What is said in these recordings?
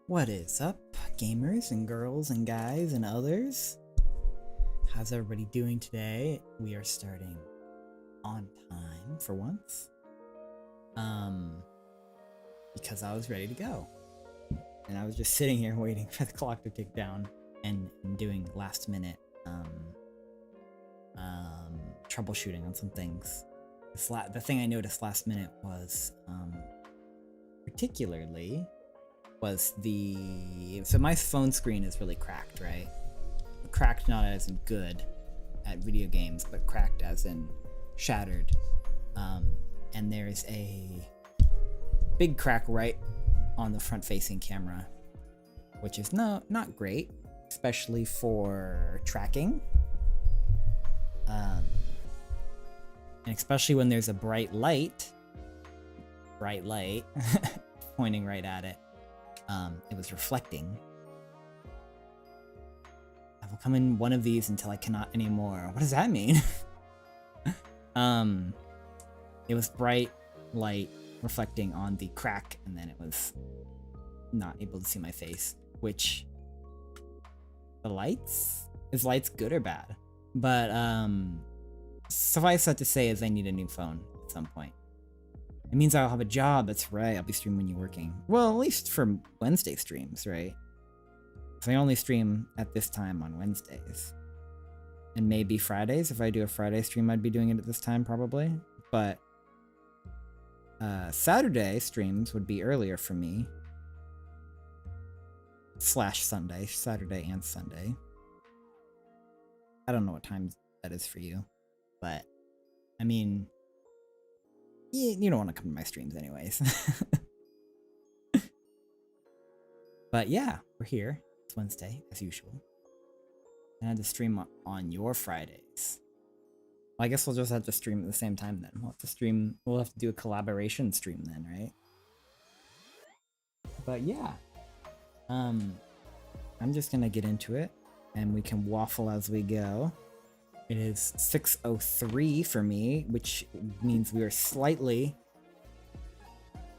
What is up, gamers and girls and guys and others? How's everybody doing today? We are starting on time for once. Because I was ready to go. And I was just sitting here waiting for the clock to tick down and doing last minute troubleshooting on some things. The thing I noticed last minute was particularly was so my phone screen is really cracked, right? Cracked not as in good at video games, but cracked as in shattered. And there's a big crack right on the front facing camera, which is not great, especially for tracking. And especially when there's a bright light pointing right at it. It was reflecting. I will come in one of these until I cannot anymore. What does that mean? It was bright light reflecting on the crack, and then it was not able to see my face, which is lights good or bad? But suffice that to say is I need a new phone at some point. It means I'll have a job. That's right. I'll be streaming when you're working. Well, at least for Wednesday streams, right? So I only stream at this time on Wednesdays. And maybe Fridays. If I do a Friday stream, I'd be doing it at this time probably. But Saturday streams would be earlier for me. / Sunday. Saturday and Sunday. I don't know what time that is for you. But, I mean, you don't want to come to my streams anyways. But yeah, we're here. It's Wednesday, as usual. And I had to stream on your Fridays. Well, I guess we'll just have to stream at the same time then. We'll have to do a collaboration stream then, right? But yeah. I'm just gonna get into it, and we can waffle as we go. It is 6:03 for me, which means we are slightly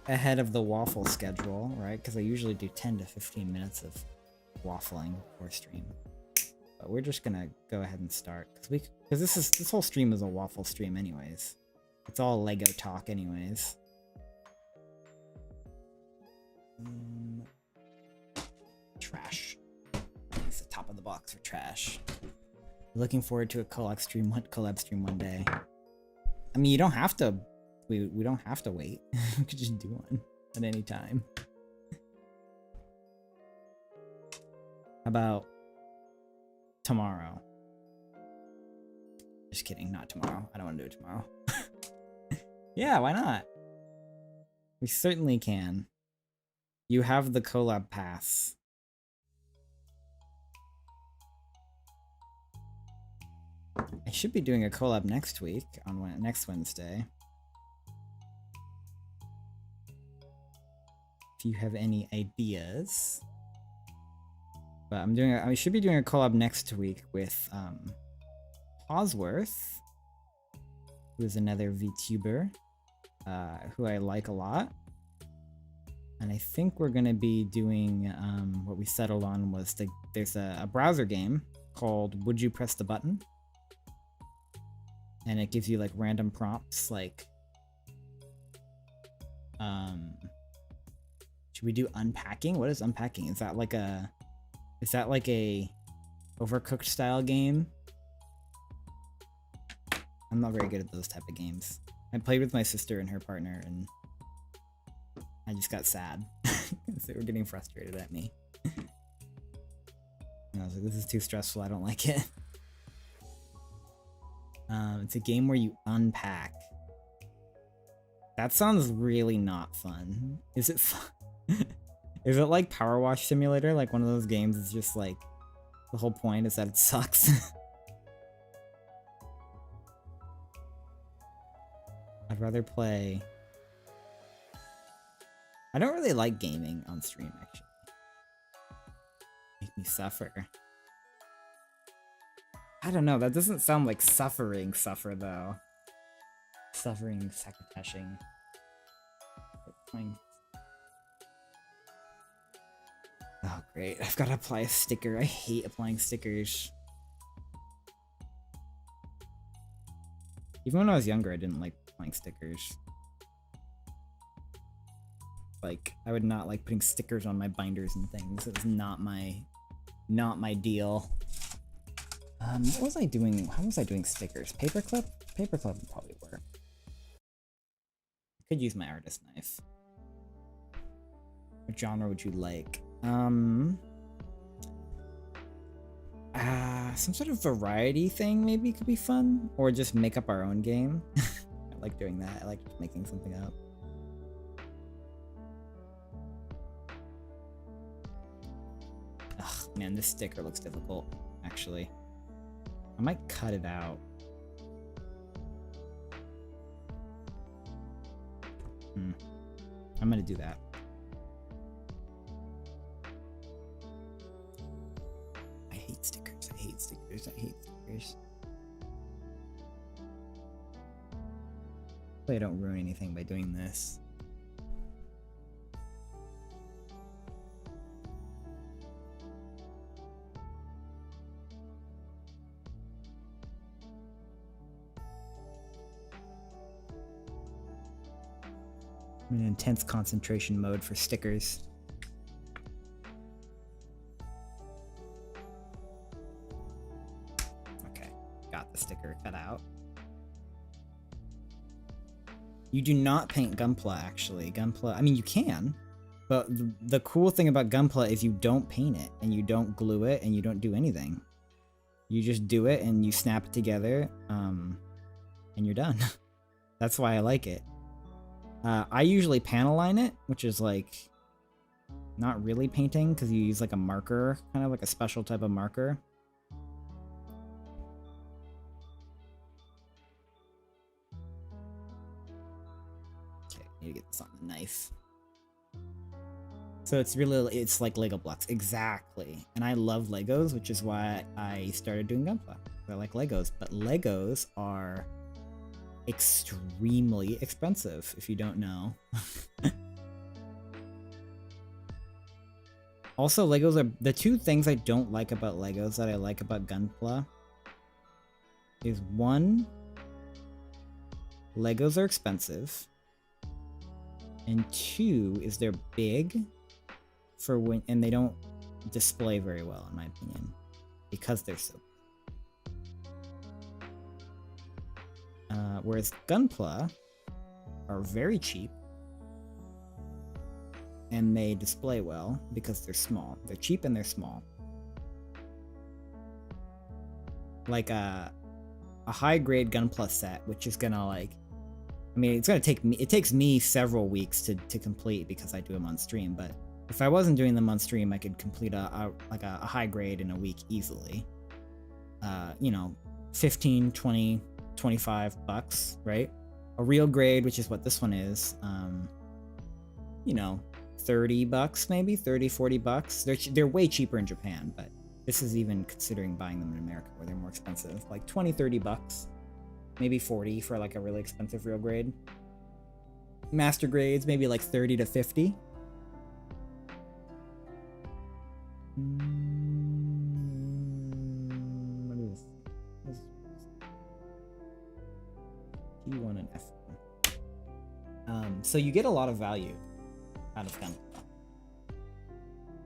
ahead of the waffle schedule, right? Because I usually do 10 to 15 minutes of waffling for stream. But we're just gonna go ahead and start because this whole stream is a waffle stream anyways. It's all Lego talk anyways. Trash. It's the top of the box for trash. Looking forward to a collab stream one day. I mean, you don't have to. We don't have to wait. We could just do one at any time. How about tomorrow? Just kidding, not tomorrow. I don't want to do it tomorrow. Yeah, why not? We certainly can. You have the collab pass. I should be doing a collab next week on next Wednesday. If you have any ideas. But I should be doing a collab next week with Osworth, who is another VTuber, who I like a lot. And I think we're gonna be doing what we settled on was there's a browser game called Would You Press the Button? And it gives you like random prompts like should we do unpacking? What is unpacking? Is that like a Overcooked style game? I'm not very good at those type of games. I played with my sister and her partner and I just got sad because they were getting frustrated at me. And I was like, this is too stressful, I don't like it. It's a game where you unpack. That sounds really not fun. Is it fun? Is it like Power Wash Simulator? Like one of those games is just like, the whole point is that it sucks. I'd rather play... I don't really like gaming on stream, actually. Make me suffer. I don't know, that doesn't sound like suffer though. Suffering, sacrificing. Oh, great. I've got to apply a sticker. I hate applying stickers. Even when I was younger, I didn't like applying stickers. Like, I would not like putting stickers on my binders and things. It was not my deal. What was I doing? How was I doing stickers? Paperclip? Paperclip would probably work. I could use my artist knife. What genre would you like? Some sort of variety thing maybe could be fun, or just make up our own game. I like doing that. I like making something up. Ugh, man, this sticker looks difficult, actually. I might cut it out. I'm gonna do that. I hate stickers. I hate stickers. I hate stickers. Hopefully I don't ruin anything by doing this. I'm in intense concentration mode for stickers. Okay, got the sticker cut out. You do not paint Gunpla, actually. Gunpla, I mean, you can, but the cool thing about Gunpla is you don't paint it, and you don't glue it, and you don't do anything. You just do it, and you snap it together, and you're done. That's why I like it. I usually panel line it, which is like not really painting because you use like a marker, kind of like a special type of marker. Okay, I need to get this on the knife. So it's like Lego blocks, exactly. And I love Legos, which is why I started doing Gunpla. I like Legos, but Legos are extremely expensive if you don't know. Also, Legos are the two things I don't like about Legos that I like about Gunpla is one, Legos are expensive, and two is they're big for when, and they don't display very well in my opinion because they're so whereas Gunpla are very cheap and they display well because they're small. They're cheap and they're small. Like a high grade Gunpla set, which is gonna like, I mean, it's gonna take me, it takes me several weeks to complete because I do them on stream, but if I wasn't doing them on stream, I could complete a high grade in a week easily. You know, 15, 20, 25 bucks, right? A real grade, which is what this one is, you know, 30 bucks, maybe 30, 40 bucks. They're way cheaper in Japan, but this is even considering buying them in America where they're more expensive, like 20, 30 bucks, maybe 40 for like a really expensive real grade. Master grades, maybe like 30 to 50. What is this? G1 and F1. So you get a lot of value out of them.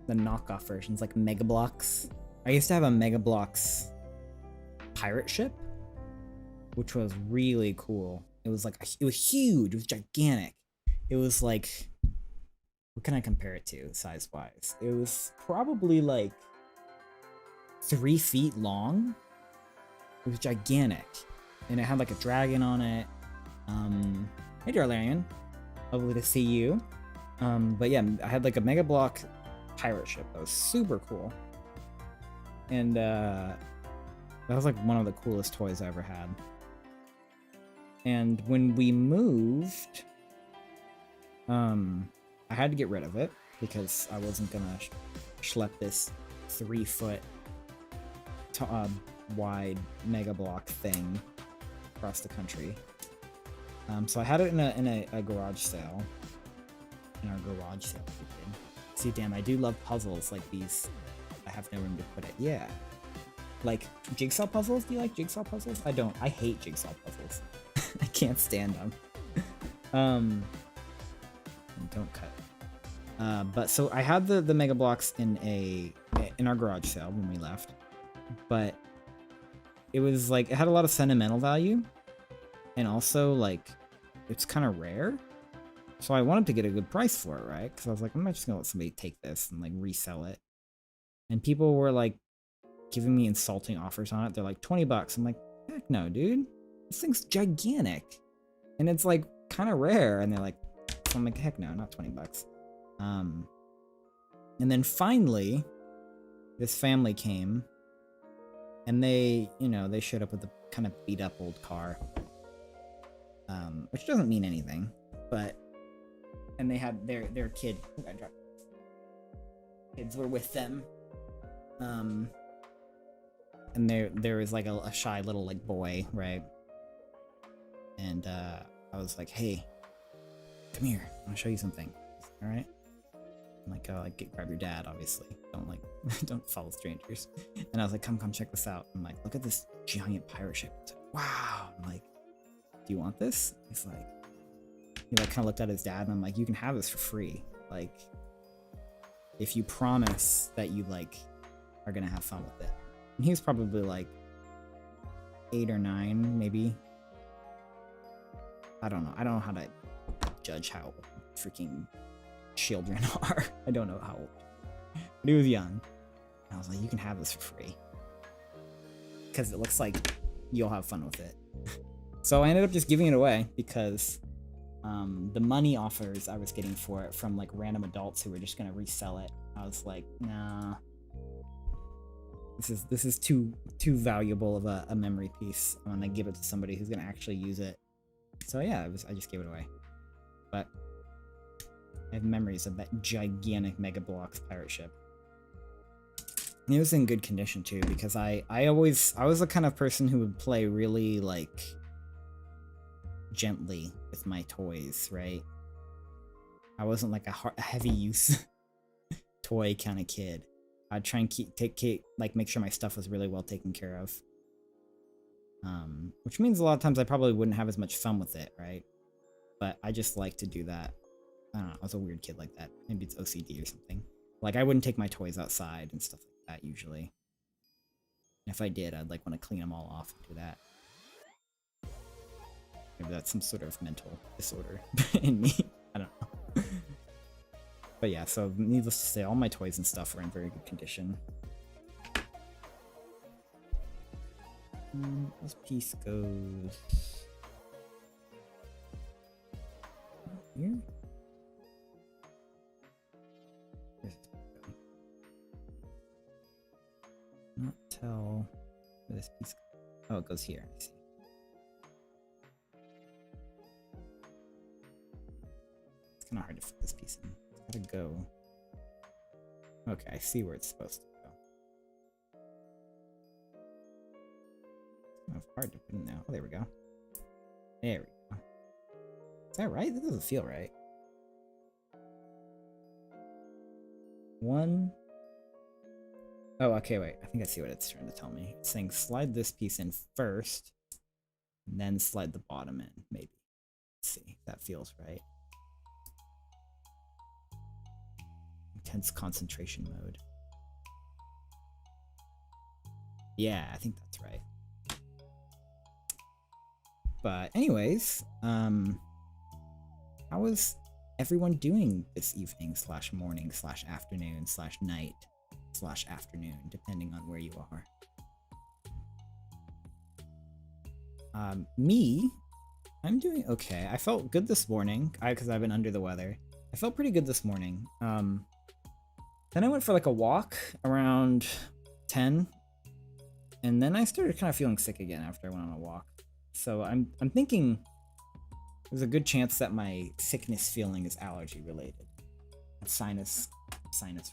The knockoff versions, like Mega Bloks. I used to have a Mega Bloks pirate ship, which was really cool. It was like, it was huge, it was gigantic. It was like, what can I compare it to size-wise? It was probably like 3 feet long. It was gigantic. And it had like a dragon on it. Hey Darlarian, lovely to see you. But yeah, I had like a Mega Blok pirate ship that was super cool. And that was like one of the coolest toys I ever had. And when we moved, I had to get rid of it because I wasn't gonna schlep this 3 foot wide Mega Blok thing across the country. So I had it in a garage sale. In our garage sale we did. See, damn, I do love puzzles like these. I have no room to put it. Yeah. Like, jigsaw puzzles? Do you like jigsaw puzzles? I don't. I hate jigsaw puzzles. I can't stand them. Don't cut. But so I had the Mega Blocks in our garage sale when we left. But it was like, it had a lot of sentimental value. And also, like, it's kind of rare. So I wanted to get a good price for it, right? Because I was like, I'm not just going to let somebody take this and, like, resell it. And people were, like, giving me insulting offers on it. They're like, 20 bucks. I'm like, heck no, dude. This thing's gigantic. And it's, like, kind of rare. And they're like, so I'm like, heck no, not 20 bucks. And then finally, this family came. And they, you know, they showed up with a kind of beat up old car. Which doesn't mean anything, but, and they had their kid, kids were with them. And there was like a shy little like boy, right? And, I was like, hey, come here, I want to show you something. All right. I'm like, oh, like, grab your dad, obviously. Don't like, don't follow strangers. And I was like, come check this out. I'm like, look at this giant pirate ship. It's like, wow. I'm like, do you want this? He's like, he like kind of looked at his dad and I'm like, you can have this for free. Like, if you promise that you like are gonna have fun with it. And he was probably like 8 or 9, maybe. I don't know. I don't know how to judge how freaking children are. I don't know how old. But he was young. And I was like, you can have this for free. Because it looks like you'll have fun with it. So I ended up just giving it away because the money offers I was getting for it from like random adults who were just gonna resell it. I was like, nah. This is too valuable of a memory piece. I want to give it to somebody who's gonna actually use it. So yeah, I just gave it away. But I have memories of that gigantic Mega Bloks pirate ship. And it was in good condition too, because I was the kind of person who would play really like gently with my toys, right? I wasn't like a heavy use toy kind of kid. I'd try and make sure my stuff was really well taken care of. Which means a lot of times I probably wouldn't have as much fun with it, right? But I just like to do that. I don't know, I was a weird kid like that. Maybe it's OCD or something. Like, I wouldn't take my toys outside and stuff like that, usually. And if I did, I'd, like, want to clean them all off and do that. Maybe that's some sort of mental disorder in me. I don't know. But yeah, so needless to say, all my toys and stuff are in very good condition. This piece goes... here? Not tell where this piece. Oh, it goes here. I see. It's kind of hard to fit this piece in. It's gotta go. Okay, I see where it's supposed to go. It's kind of hard to put in now. Oh, there we go. There we go. Is that right? That doesn't feel right. One. Oh, okay, wait. I think I see what it's trying to tell me. It's saying slide this piece in first, and then slide the bottom in, maybe. Let's see if that feels right. Intense concentration mode. Yeah, I think that's right. But anyways, how is everyone doing this evening / morning / afternoon / night / afternoon, depending on where you are? Me, I'm doing okay. I felt good this morning, because I've been under the weather. I felt pretty good this morning. Then I went for like a walk around 10, and then I started kind of feeling sick again after I went on a walk. So I'm thinking there's a good chance that my sickness feeling is allergy related, sinus related,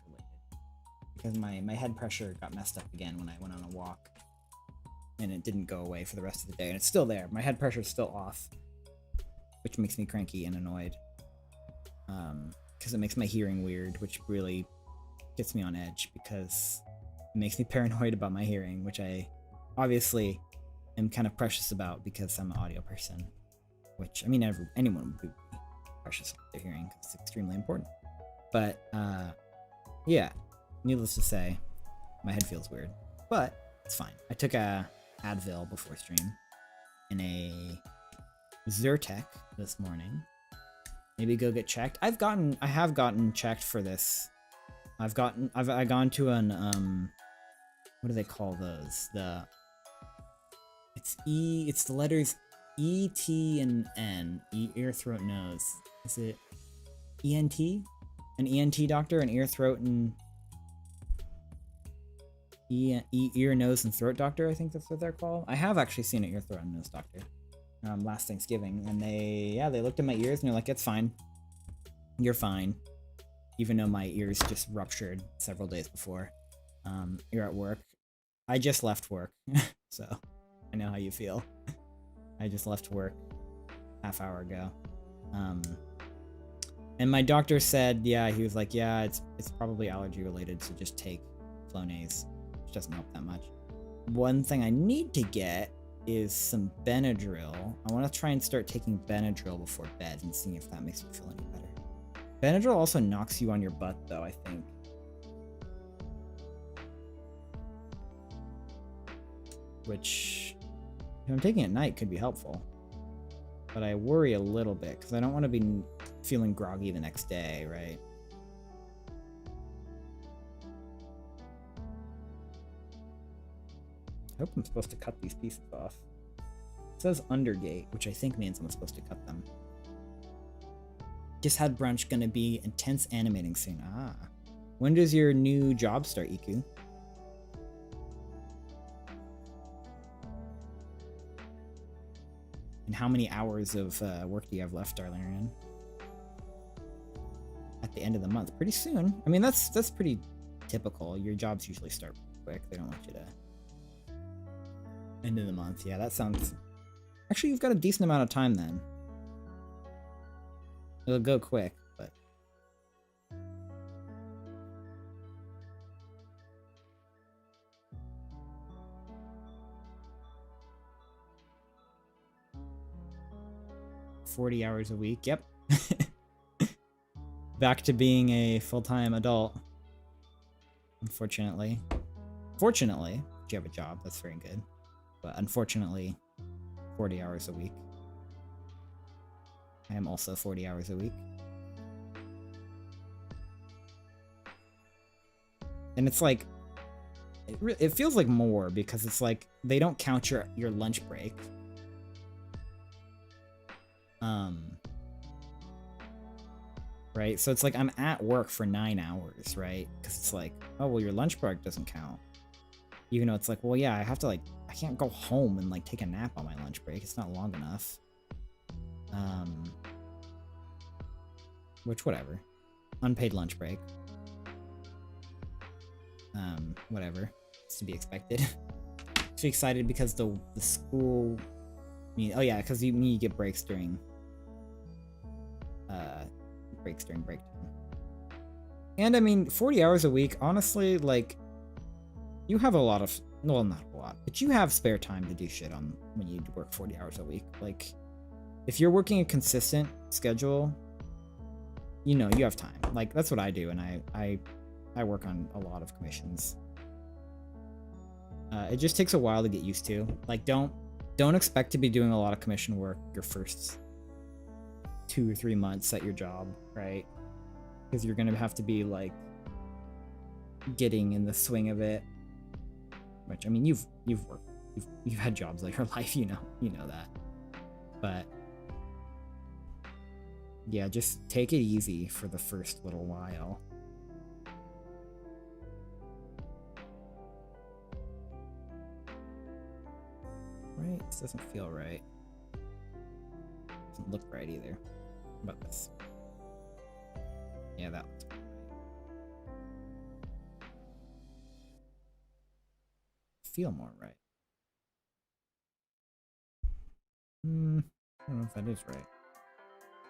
because my head pressure got messed up again when I went on a walk, and it didn't go away for the rest of the day, and it's still there. My head pressure is still off, which makes me cranky and annoyed. because it makes my hearing weird, which really gets me on edge because it makes me paranoid about my hearing, which I obviously am kind of precious about because I'm an audio person, which, I mean, anyone would be precious about their hearing because it's extremely important. But, yeah, needless to say, my head feels weird, but it's fine. I took a Advil before stream and a Zyrtec this morning. Maybe go get checked. I have gotten checked for this. I've gone to an what do they call those? It's the letters E, T, and N. Ear, throat, nose. Is it ENT? An ENT doctor, an ear, throat, and ear, nose, and throat doctor. I think that's what they're called. I have actually seen an ear, throat, and nose doctor last Thanksgiving, and they looked at my ears and they're like, "It's fine. You're fine." Even though my ears just ruptured several days before. You're at work. I just left work, so I know how you feel. I just left work half hour ago. And my doctor said, yeah, he was like, yeah, it's probably allergy related, so just take Flonase, which doesn't help that much. One thing I need to get is some Benadryl. I want to try and start taking Benadryl before bed and see if that makes me feel any better. Benadryl also knocks you on your butt, though, I think. Which, if I'm taking it at night, could be helpful. But I worry a little bit, because I don't want to be feeling groggy the next day, right? I hope I'm supposed to cut these pieces off. It says undergate, which I think means I'm supposed to cut them. Just had brunch, gonna be intense animating soon. Ah. When does your new job start, Iku? And how many hours of work do you have left, Darlarian? At the end of the month. Pretty soon. I mean, that's pretty typical. Your jobs usually start quick. They don't want you to... End of the month. Yeah, that sounds... Actually, you've got a decent amount of time then. It'll go quick, but... $40 hours a week, yep. Back to being a full-time adult. Unfortunately. Fortunately, if you have a job, that's very good. But unfortunately, 40 hours a week. I am also 40 hours a week. And it's like, it feels like more because it's like, they don't count your lunch break. Right? So it's like, I'm at work for 9 hours, right? Because it's like, oh, well, your lunch break doesn't count. Even though it's like, well, yeah, I have to like, I can't go home and like take a nap on my lunch break. It's not long enough. Which, whatever. Unpaid lunch break. Whatever. It's to be expected. Actually excited because the school... oh yeah, because you get breaks during... break time. And I mean, 40 hours a week, honestly, like... You have a lot of... Well, not a lot. But you have spare time to do shit on when you work 40 hours a week. Like, if you're working a consistent schedule... You know, you have time. Like, that's what I do, and I work on a lot of commissions. It just takes a while to get used to. Like, don't expect to be doing a lot of commission work your first 2 or 3 months at your job, right? Because you're gonna have to be like getting in the swing of it. Which, I mean, you've worked, you've had jobs like your life, you know that. But yeah, just take it easy for the first little while. Right? This doesn't feel right. Doesn't look right either. How about this? Yeah, that looks right. Feel more right. I don't know if that is right.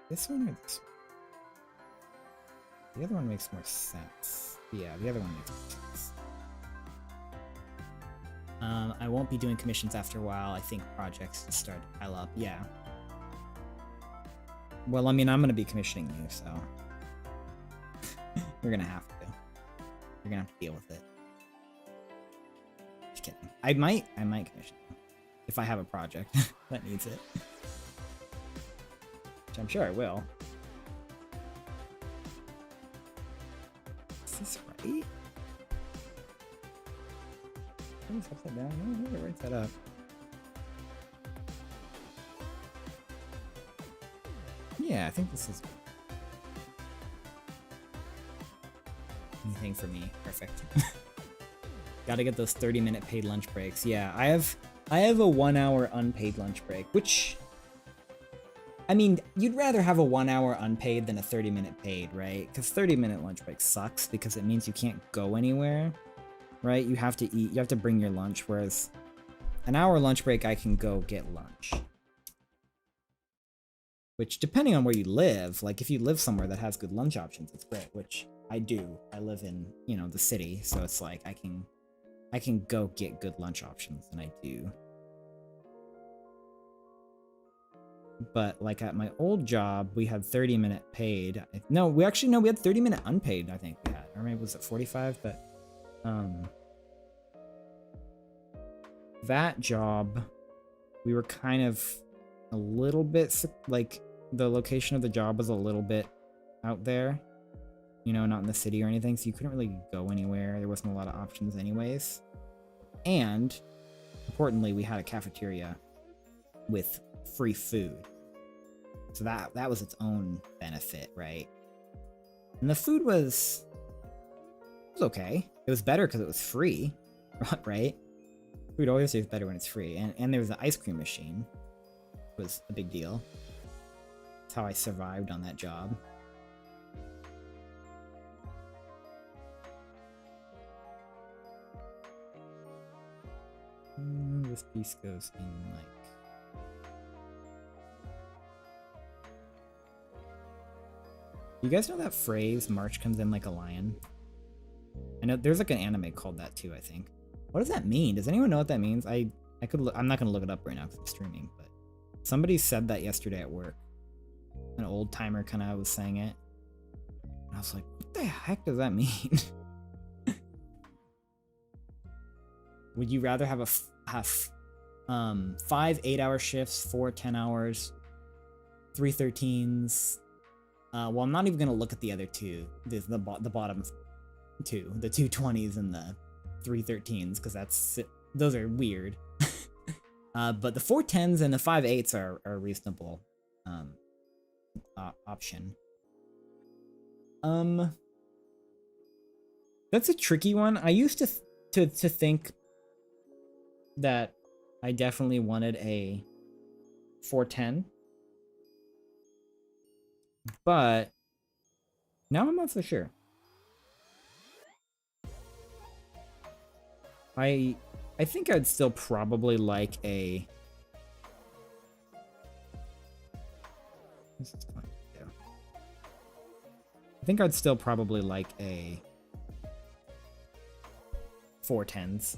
This one or this one? The other one makes more sense. Yeah, the other one makes more sense. I won't be doing commissions after a while. I think projects start to pile up. Yeah. Well, I mean, I'm gonna be commissioning you, so you're gonna have to. You're gonna have to deal with it. Just kidding. I might commission you if I have a project that needs it, which I'm sure I will. Is this right? Is this upside down? No, maybe right side up. Yeah, I think this is anything for me. Perfect. Gotta get those 30-minute paid lunch breaks. Yeah, I have a 1 hour unpaid lunch break, which, I mean, you'd rather have a 1 hour unpaid than a 30-minute paid, right? Because 30-minute lunch break sucks because it means you can't go anywhere, right? You have to eat, you have to bring your lunch, whereas an hour lunch break, I can go get lunch. Which, depending on where you live, like if you live somewhere that has good lunch options, it's great, which I do. I live in, you know, the city, so it's like I can go get good lunch options, and I do. But like at my old job, we had 30-minute paid. No, we had 30-minute unpaid, I think we had. Or maybe was it 45? But that job, we were kind of a little bit, like, the location of the job was a little bit out there, you know, not in the city or anything, so you couldn't really go anywhere. There wasn't a lot of options anyways. And importantly, we had a cafeteria with free food, so that was its own benefit, right? And the food was okay. It was better because it was free, right? Food always is better when it's free. And there was an ice cream machine. It was a big deal. That's how I survived on that job. This piece goes in like... You guys know that phrase, March comes in like a lion? I know there's like an anime called that too, I think. What does that mean? Does anyone know what that means? I'm not gonna look it up right now because I'm streaming, but somebody said that yesterday at work. An old timer kind of was saying it. And I was like, what the heck does that mean? Would you rather have 5 8-hour shifts, 4 10 hours, 3 13s? Well, I'm not even gonna look at the other two. The bottom two, the 2 20s and the 3 13s, because those are weird. But the 4 10s and the 5 8s are a reasonable option. That's a tricky one. I used to think that I definitely wanted a 410, but now I'm not so sure. I think I'd still probably like a... This is fine. Yeah. I think I'd still probably like a 410s,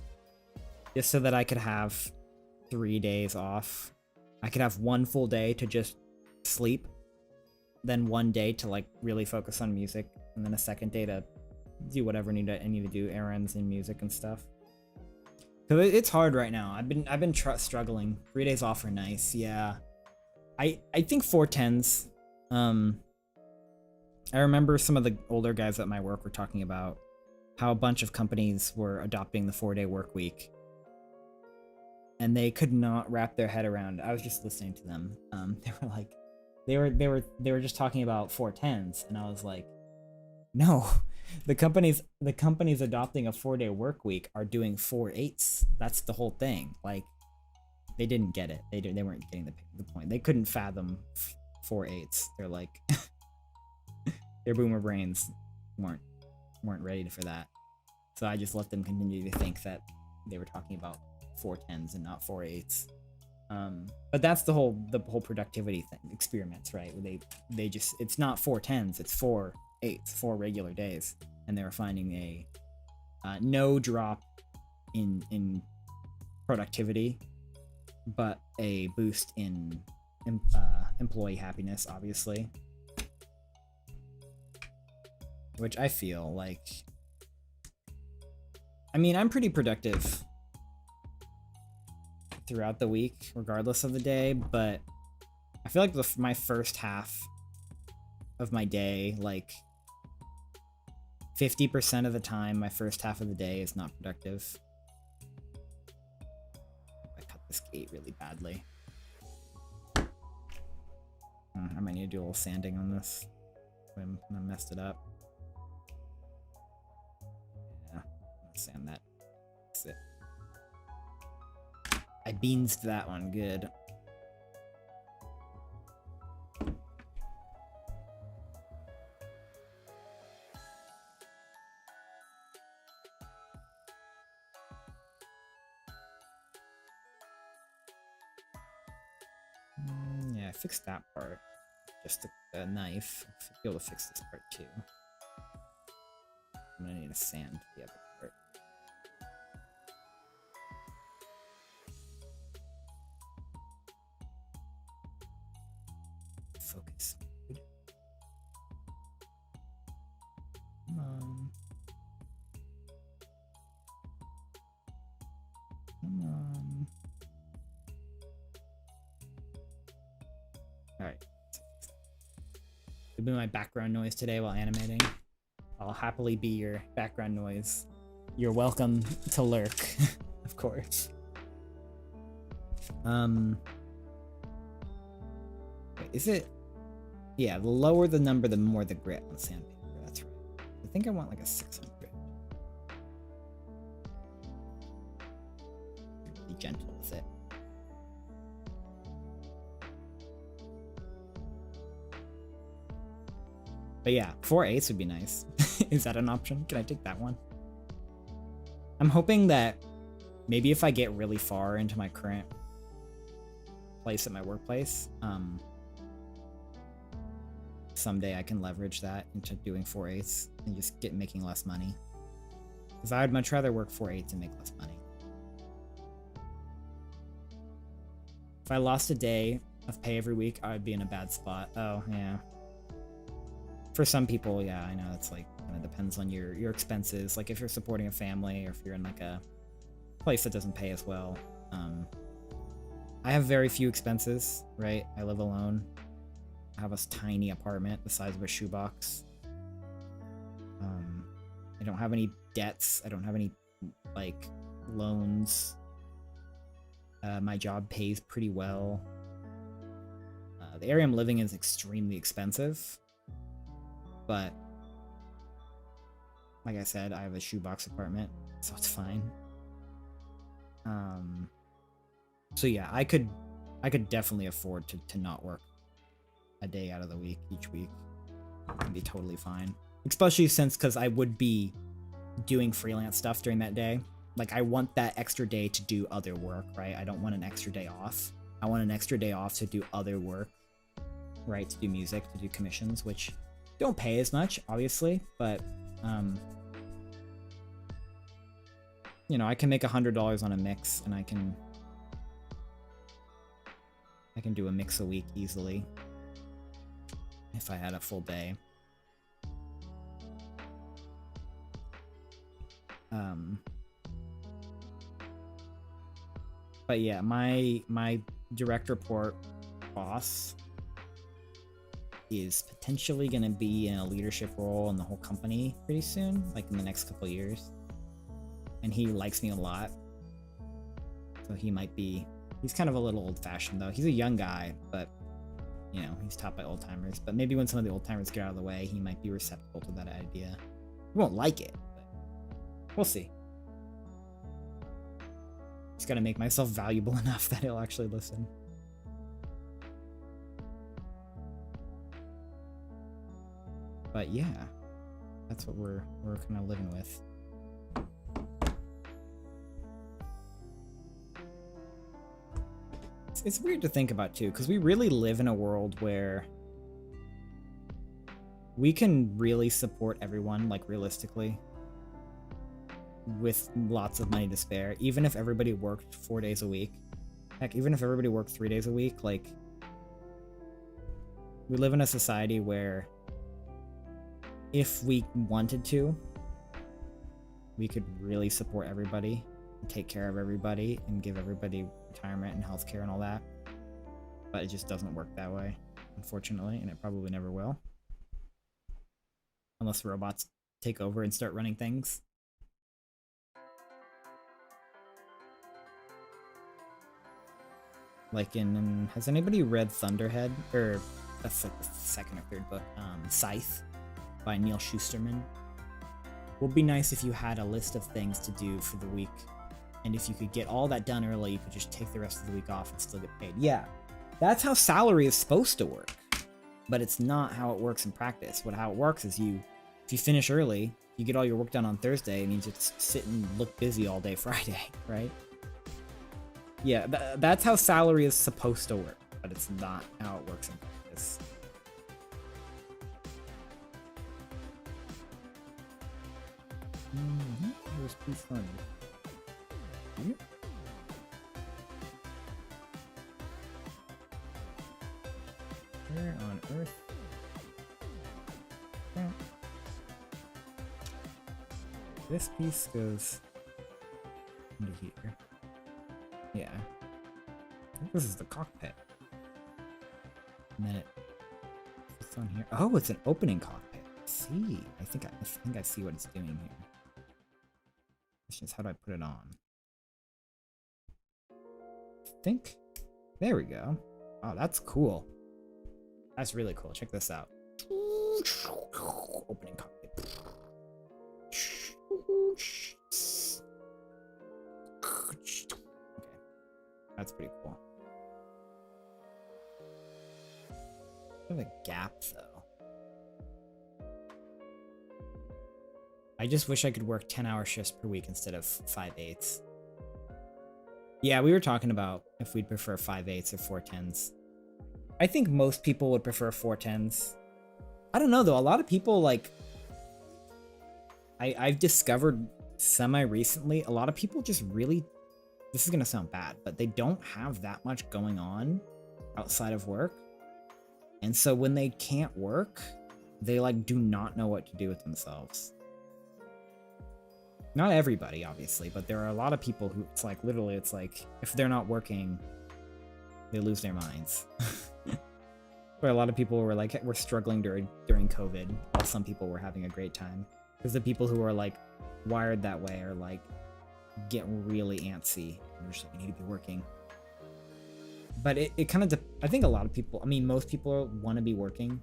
just so that I could have 3 days off. I could have 1 full day to just sleep, then 1 day to like really focus on music, and then a second day to do whatever I need to do, errands and music and stuff. Cause it's hard right now. I've been struggling. 3 days off are nice. Yeah, I think 410s. I remember some of the older guys at my work were talking about how a bunch of companies were adopting the 4-day work week, and they could not wrap their head around it. I was just listening to them. They were like, they were just talking about 410s, and I was like, no, the companies adopting a 4-day work week are doing 4 8s. That's the whole thing. Like, they didn't get it. They weren't getting the point. They couldn't fathom 4 8s. They're like, their boomer brains weren't ready for that. So I just let them continue to think that they were talking about 4 10s and not 4 8s. But that's the whole productivity thing, experiments, right? They just, it's not 4 10s, it's 4 8th, 4 regular days, and they were finding a no drop in productivity, but a boost in employee happiness, obviously. Which I feel like, I mean, I'm pretty productive throughout the week, regardless of the day, but I feel like my first half of my day, like 50% of the time, my first half of the day is not productive. I cut this gate really badly. I might need to do a little sanding on this. I messed it up. Yeah, sand that. That's it. I beansed that one good. Yeah, I fixed that part. Just the knife. I'll be able to fix this part too. I'm gonna need to sand the other part. Focus. Come on. Come on. Alright. It'll be my background noise today while animating. I'll happily be your background noise. You're welcome to lurk, of course. Wait, is it? Yeah, the lower the number, the more the grit on sandpaper. That's right. I think I want like a 600. Be gentle with it. But yeah, 4/8 would be nice. Is that an option? Can I take that one? I'm hoping that maybe if I get really far into my current place at my workplace, someday I can leverage that into doing 4/8 and just making less money. Because I'd much rather work 4/8 and make less money. If I lost a day of pay every week, I would be in a bad spot. Oh, yeah. For some people, yeah, I know it's like kind of depends on your expenses. Like if you're supporting a family or if you're in like a place that doesn't pay as well. I have very few expenses, right? I live alone. I have a tiny apartment the size of a shoebox. I don't have any debts. I don't have any like loans. My job pays pretty well. The area I'm living in is extremely expensive. But like I said, I have a shoebox apartment, so it's fine. So yeah, I could definitely afford to not work a day out of the week each week. It'd be totally fine. Especially because I would be doing freelance stuff during that day. Like I want that extra day to do other work, right? I don't want an extra day off. I want an extra day off to do other work, right? To do music, to do commissions, which don't pay as much, obviously, but you know, I can make $100 on a mix, and I can do a mix a week easily if I had a full day. But yeah, my direct report boss is potentially going to be in a leadership role in the whole company pretty soon, like in the next couple of years. And he likes me a lot. So he might be, he's kind of a little old-fashioned though. He's a young guy, but you know, he's taught by old-timers. But maybe when some of the old-timers get out of the way, he might be receptive to that idea. He won't like it, but we'll see. Just gotta make myself valuable enough that he'll actually listen. But yeah, that's what we're kind of living with. It's weird to think about too, because we really live in a world where we can really support everyone, like, realistically, with lots of money to spare, even if everybody worked 4 days a week. Heck, even if everybody worked 3 days a week, like, we live in a society where if we wanted to, we could really support everybody, and take care of everybody, and give everybody retirement and healthcare and all that. But it just doesn't work that way, unfortunately, and it probably never will. Unless robots take over and start running things. Like has anybody read Thunderhead? Or, that's like the second or third book, Scythe by Neil Shusterman. Would be nice if you had a list of things to do for the week, and if you could get all that done early, you could just take the rest of the week off and still get paid. Yeah, that's how salary is supposed to work, but it's not how it works in practice. How it works is if you finish early, you get all your work done on Thursday, and you just sit and look busy all day Friday, right? Yeah, that's how salary is supposed to work, but it's not how it works in practice. Here's pretty fun. Where on earth? This piece goes into here. Yeah. I think this is the cockpit. And then it's on here. Oh, it's an opening cockpit. See, I think I see what it's doing here. Question is, how do I put it on? I think. There we go. Oh, that's cool. That's really cool. Check this out. Opening cockpit. Okay. That's pretty cool. Bit of a gap, though. I just wish I could work 10-hour shifts per week instead of 5/8. Yeah, we were talking about if we'd prefer 5/8s or 4/10s. I think most people would prefer 4/10s. I don't know, though. A lot of people, like, I've discovered semi-recently, a lot of people just really, this is going to sound bad, but they don't have that much going on outside of work. And so when they can't work, they, like, do not know what to do with themselves. Not everybody, obviously, but there are a lot of people who, it's like, literally, it's like, if they're not working, they lose their minds. Where a lot of people were like, we're struggling during COVID, while some people were having a great time. Because the people who are, like, wired that way are, like, get really antsy. And they're just like, I need to be working. But it kind of, I think a lot of people, I mean, most people want to be working.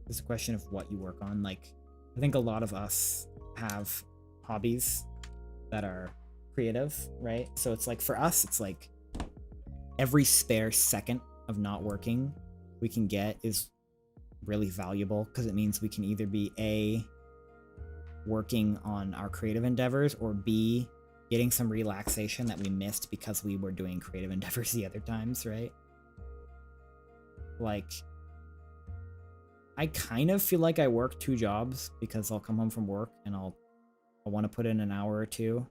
It's a question of what you work on. Like, I think a lot of us have hobbies that are creative, right? So it's like, for us, it's like every spare second of not working we can get is really valuable, because it means we can either be A, working on our creative endeavors, or B, getting some relaxation that we missed because we were doing creative endeavors the other times, right? Like, I kind of feel like I work 2 jobs, because I'll come home from work and I'll want to put in an hour or 2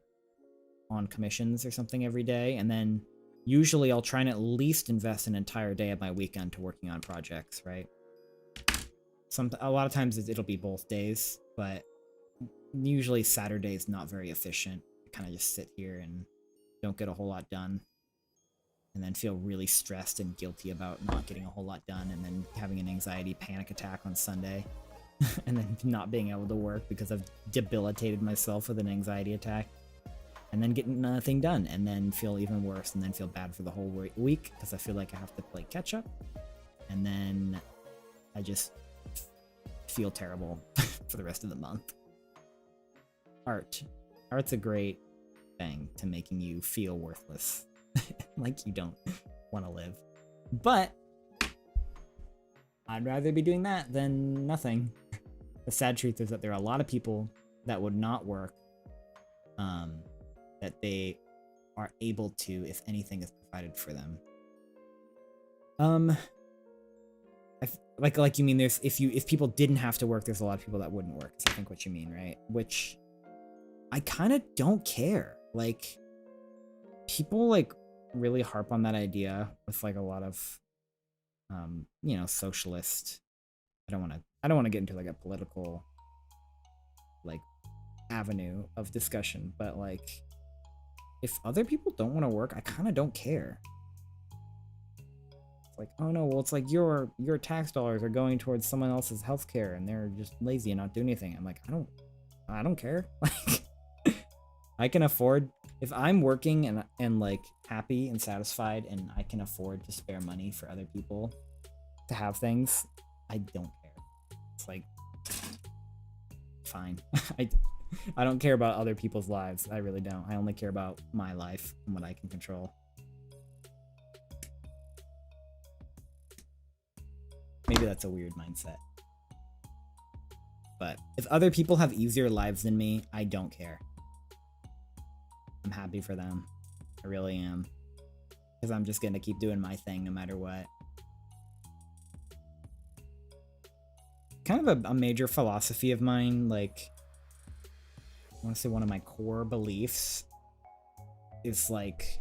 on commissions or something every day, and then usually I'll try and at least invest an entire day of my weekend to working on projects, right? A lot of times it'll be both days, but usually Saturday's not very efficient. I kind of just sit here and don't get a whole lot done, and then feel really stressed and guilty about not getting a whole lot done, and then having an anxiety panic attack on Sunday, and then not being able to work because I've debilitated myself with an anxiety attack, and then getting nothing done, and then feel even worse, and then feel bad for the whole week because I feel like I have to play catch up, and then I just feel terrible for the rest of the month. Art's a great thing to making you feel worthless, like you don't want to live, but I'd rather be doing that than nothing. The sad truth is that there are a lot of people that would not work, that they are able to if anything is provided for them. like you mean there's if people didn't have to work, there's a lot of people that wouldn't work. Is I think what you mean, right? Which I kind of don't care. Like people like really harp on that idea with like a lot of you know, socialist. I don't want to get into like a political like avenue of discussion, but like if other people don't want to work, I kind of don't care. It's like, oh no, well it's like your tax dollars are going towards someone else's healthcare and they're just lazy and not doing anything. I'm like, I don't care. Like I can afford, if I'm working and like happy and satisfied and I can afford to spare money for other people to have things, I don't care. It's like fine. I don't care about other people's lives. I really don't. I only care about my life and what I can control. Maybe that's a weird mindset. But if other people have easier lives than me, I don't care. I'm happy for them. I really am. Because I'm just gonna keep doing my thing no matter what. Kind of a major philosophy of mine, like, I want to say one of my core beliefs is like,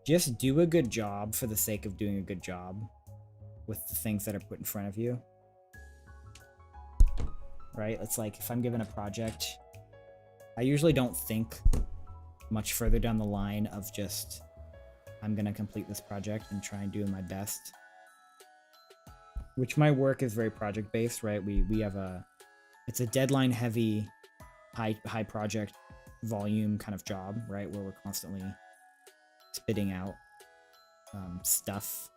just do a good job for the sake of doing a good job with the things that are put in front of you. Right? It's like if I'm given a project, I usually don't think much further down the line of just, I'm gonna complete this project and try and do my best. Which my work is very project based, right? We have it's a deadline heavy, high project volume kind of job, right? Where we're constantly spitting out stuff.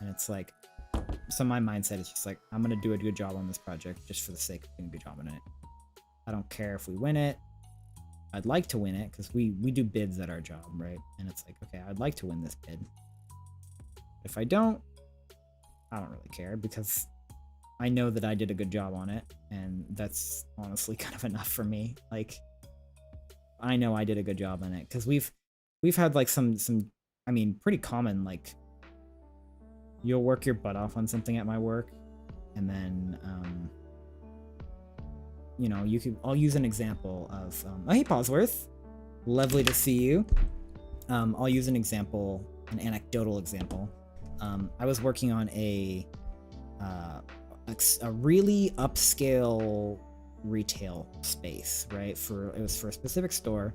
And it's like, so my mindset is just like, I'm gonna do a good job on this project just for the sake of doing a good job on it. I don't care if we win it. I'd like to win it because we do bids at our job, right? And it's like, okay, I'd like to win this bid. If I don't really care because I know that I did a good job on it, and that's honestly kind of enough for me. Like, I know I did a good job on it because we've had like some I mean, pretty common, like, you'll work your butt off on something at my work, and then you know, I'll use an example of oh, hey Posworth, lovely to see you. I'll use an anecdotal example. I was working on a really upscale retail space, right? It was for a specific store,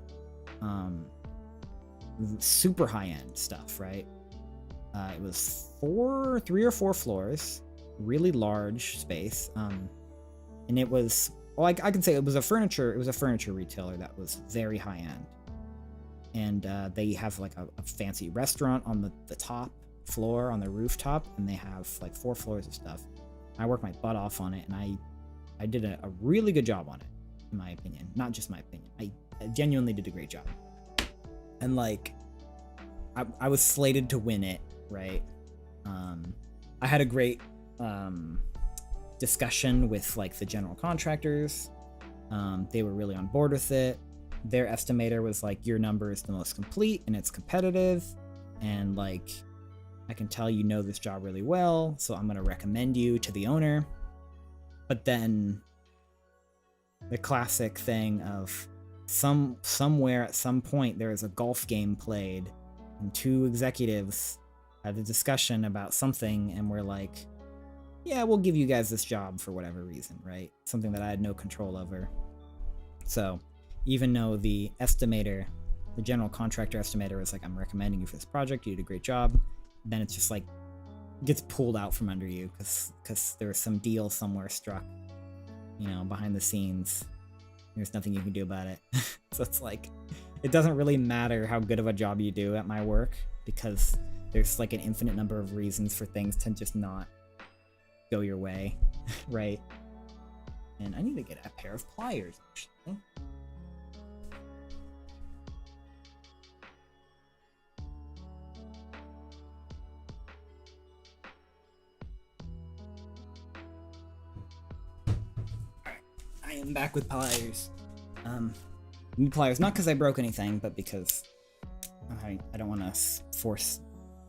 super high end stuff, right? It was 3 or 4 floors, really large space, and it was, well, I can say it was a furniture retailer that was very high end, and they have like a fancy restaurant on the top floor on the rooftop, and they have like 4 floors of stuff. I worked my butt off on it, and I did a really good job on it, in my opinion. Not just my opinion, I genuinely did a great job. And like I was slated to win it, right? I had a great discussion with like the general contractors. They were really on board with it. Their estimator was like, your number is the most complete and it's competitive, and like, I can tell you know this job really well, so I'm going to recommend you to the owner. But then the classic thing of somewhere at some point there is a golf game played and 2 executives had a discussion about something, and we're like, yeah, we'll give you guys this job for whatever reason, right? Something that I had no control over. So even though the general contractor estimator was like, I'm recommending you for this project, you did a great job, then it's just like gets pulled out from under you because there was some deal somewhere struck, you know, behind the scenes. There's nothing you can do about it. So it's like, it doesn't really matter how good of a job you do at my work, because there's like an infinite number of reasons for things to just not go your way. Right? And I need to get a pair of pliers, actually. I am back with pliers. New pliers, not because I broke anything, but because I don't want to force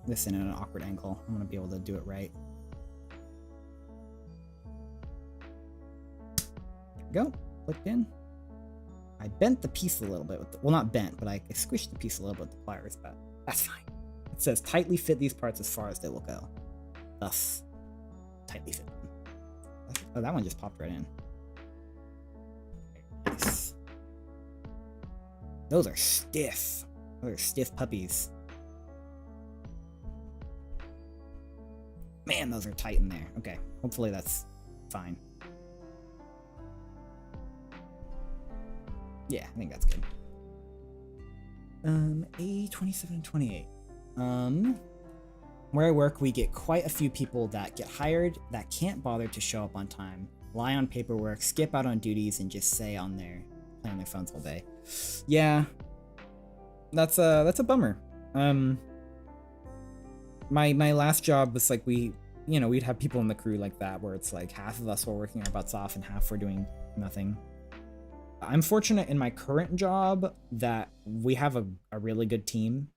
this in at an awkward angle. I want to be able to do it right. Go. Clicked in. I bent the piece a little bit with the, well, not bent, but I squished the piece a little bit with the pliers, but that's fine. It says tightly fit these parts as far as they will go. Thus, tightly fit them. Oh, that one just popped right in. Nice. Those are stiff. Those are stiff puppies. Man, those are tight in there. Okay, hopefully that's fine. Yeah, I think that's good. A27 and 28. Where I work, we get quite a few people that get hired that can't bother to show up on time, lie on paperwork, skip out on duties, and just play on their phones all day. Yeah, that's a bummer. My last job was like we'd have people in the crew like that, where it's like half of us were working our butts off and half were doing nothing. I'm fortunate in my current job that we have a really good team.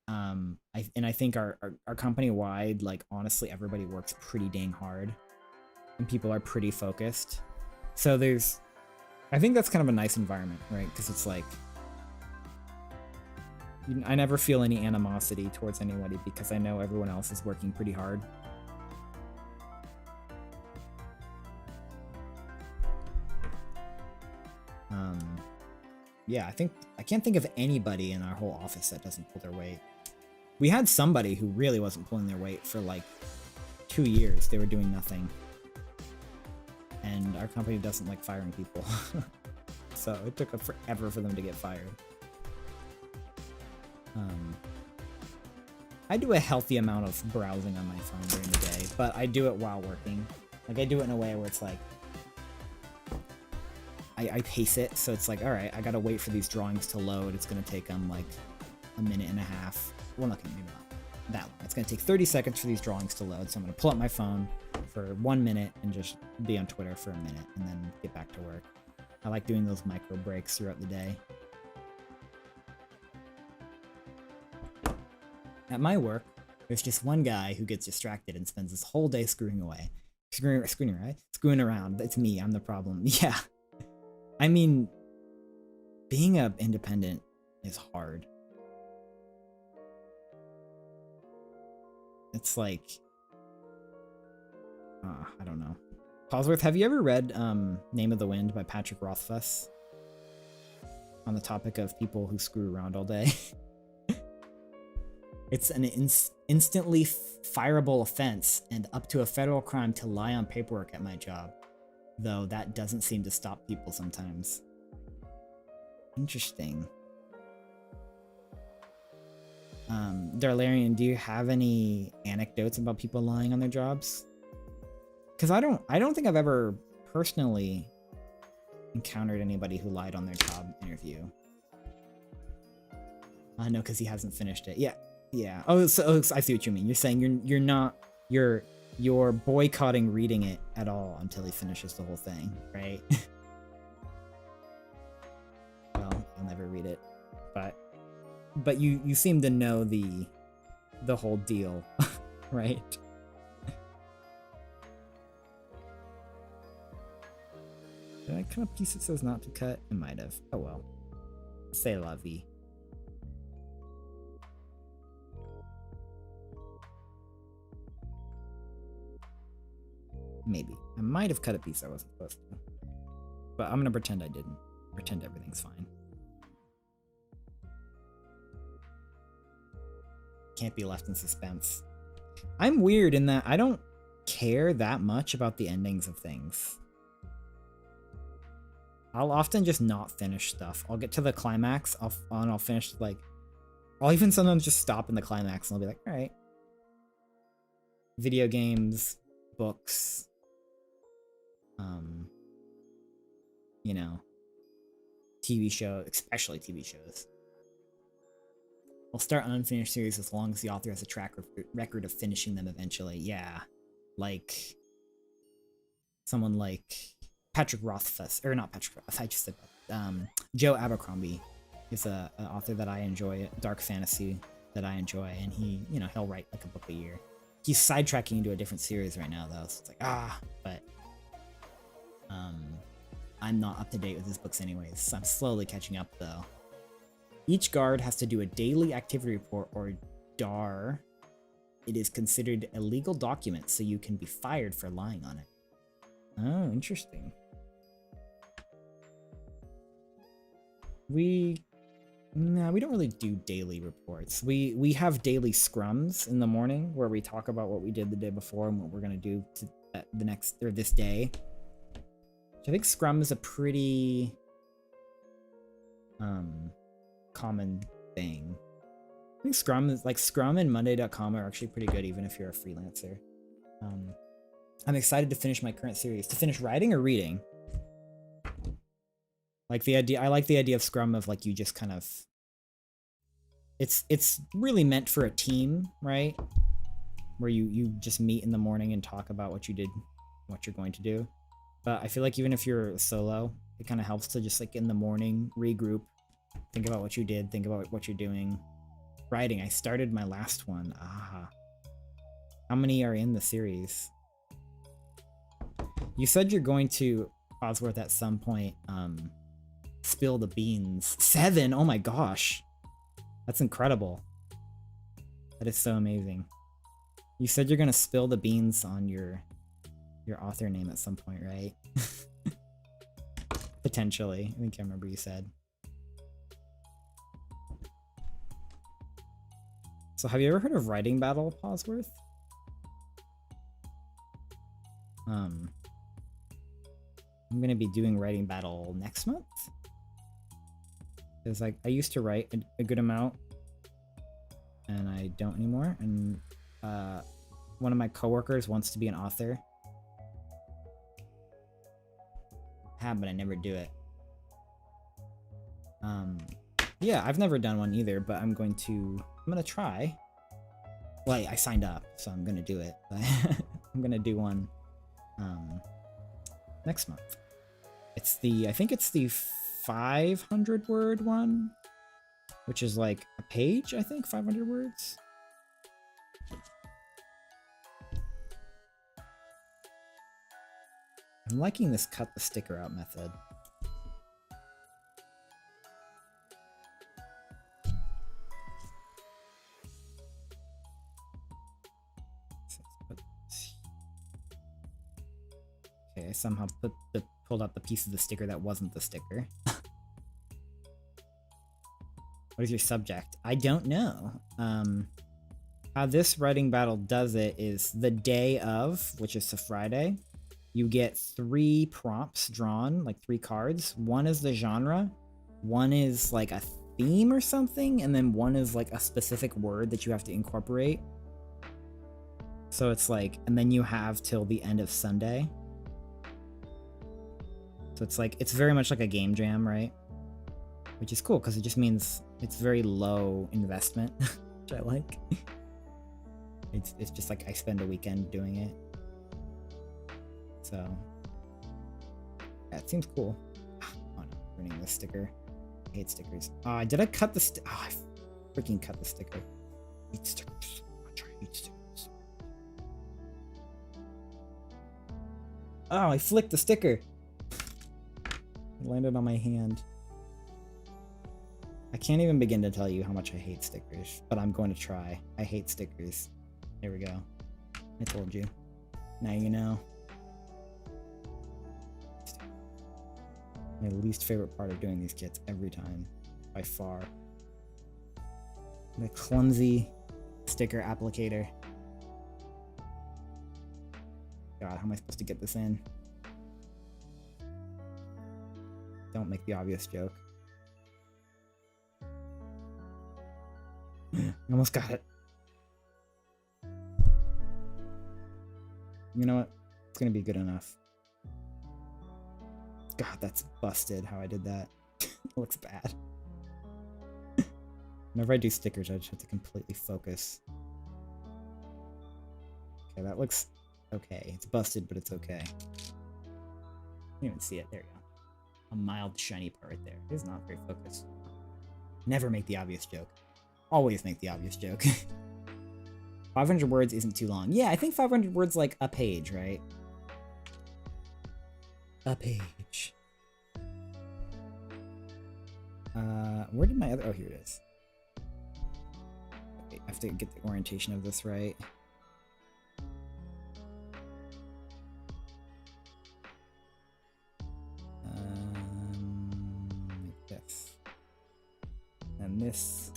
I think our company wide, like, honestly, everybody works pretty dang hard and people are pretty focused. So I think that's kind of a nice environment, right? Because it's like, I never feel any animosity towards anybody because I know everyone else is working pretty hard. Yeah, I can't think of anybody in our whole office that doesn't pull their weight. We had somebody who really wasn't pulling their weight for like 2 years. They were doing nothing. And our company doesn't like firing people. So it took forever for them to get fired. I do a healthy amount of browsing on my phone during the day, but I do it while working. Like, I do it in a way where it's like, I pace it, so it's like, all right, I gotta wait for these drawings to load. It's gonna take them like a minute and a half. Well, not maybe not that long. It's gonna take 30 seconds for these drawings to load, so I'm gonna pull up my phone for 1 minute and just be on Twitter for a minute and then get back to work. I like doing those micro breaks throughout the day. At my work, there's just one guy who gets distracted and spends his whole day screwing away. Screwing around. It's me, I'm the problem. Yeah. I mean, being an independent is hard. It's like, I don't know. Pausworth, have you ever read Name of the Wind by Patrick Rothfuss? On the topic of people who screw around all day. It's an instantly fireable offense and up to a federal crime to lie on paperwork at my job. Though that doesn't seem to stop people sometimes. Interesting. Darlarian, do you have any anecdotes about people lying on their jobs? Because I don't think I've ever personally encountered anybody who lied on their job interview. I know, because he hasn't finished it. Yeah. Oh, so I see what you mean. You're saying you're boycotting reading it at all until he finishes the whole thing, right? Well, I'll never read it, but you seem to know the whole deal, right? Did I cut a piece that says not to cut? I might have. Oh well. C'est la vie. Maybe. I might have cut a piece I wasn't supposed to. But I'm gonna pretend I didn't. Pretend everything's fine. Can't be left in suspense. I'm weird in that I don't care that much about the endings of things. I'll often just not finish stuff. I'll get to the climax, I'll finish, like, I'll even sometimes just stop in the climax and I'll be like, alright. Video games, books, you know, TV show, especially TV shows. I'll start an unfinished series as long as the author has a track record of finishing them eventually. Yeah, like someone like Patrick Rothfuss, or not Patrick Rothfuss, I just said Joe Abercrombie is an author that I enjoy, dark fantasy that I enjoy, and he, you know, he'll write like a book a year. He's sidetracking into a different series right now though, so it's like, but I'm not up to date with his books anyways, so I'm slowly catching up though. Each guard has to do a daily activity report, or DAR. It is considered a legal document, so you can be fired for lying on it. Oh, interesting. No, we don't really do daily reports. We have daily scrums in the morning where we talk about what we did the day before and what we're gonna do to this day. Which I think Scrum is a pretty common thing. I think Scrum and Monday.com are actually pretty good even if you're a freelancer. I'm excited to finish my current series. To finish writing or reading? Like the idea, I like the idea of Scrum of like you just kind of, it's really meant for a team, right? Where you just meet in the morning and talk about what you did, what you're going to do. But I feel like even if you're solo, it kind of helps to just like in the morning regroup, think about what you did, think about what you're doing. Writing, I started my last one. How many are in the series? You said you're going to Cosworth at some point. Spill the beans. 7! Oh my gosh. That's incredible. That is so amazing. You said you're gonna spill the beans on your author name at some point, right? Potentially. I think I remember you said. So have you ever heard of Writing Battle, Cosworth? I'm gonna be doing Writing Battle next month. Because like I used to write a good amount and I don't anymore, and one of my coworkers wants to be an author. But I never do it. Yeah, I've never done one either, but I'm gonna try. Well, I signed up, so I'm gonna do it. But I'm gonna do one next month. I think it's the 500 word one, which is like a page, I think, 500 words. I'm liking this cut the sticker out method. Okay, I somehow pulled out the piece of the sticker that wasn't the sticker. What is your subject? I don't know. How this writing battle does it is the day of, which is a Friday, you get 3 prompts drawn, like 3 cards. One is the genre, one is like a theme or something, and then one is like a specific word that you have to incorporate. So it's like, and then you have till the end of Sunday. So it's like, it's very much like a game jam, right? Which is cool because it just means it's very low investment, which I like. It's just like I spend a weekend doing it. So yeah, it seems cool. Oh no, ruining this sticker. I hate stickers. Did I cut the I freaking cut the sticker. I hate stickers. I hate stickers. Oh, I flicked the sticker. It landed on my hand. I can't even begin to tell you how much I hate stickers, but I'm going to try. I hate stickers. There we go. I told you. Now you know. My least favorite part of doing these kits every time, by far. The clumsy sticker applicator. God, how am I supposed to get this in? Don't make the obvious joke. I almost got it. You know what? It's gonna be good enough. God, that's busted how I did that. It looks bad. Whenever I do stickers, I just have to completely focus. Okay, that looks okay. It's busted, but it's okay. You can't even see it. There you go. A mild shiny part right there. It is not very focused. Never make the obvious joke. Always make the obvious joke. 500 words isn't too long. Yeah, I think 500 words like a page, right? A page. Where did my other... Oh, here it is. Wait, I have to get the orientation of this right. Like this. And this...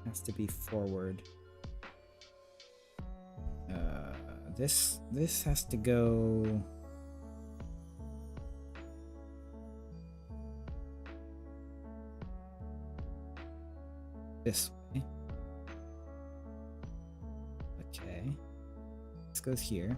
has to be forward. This has to go... this way. Okay. This goes here.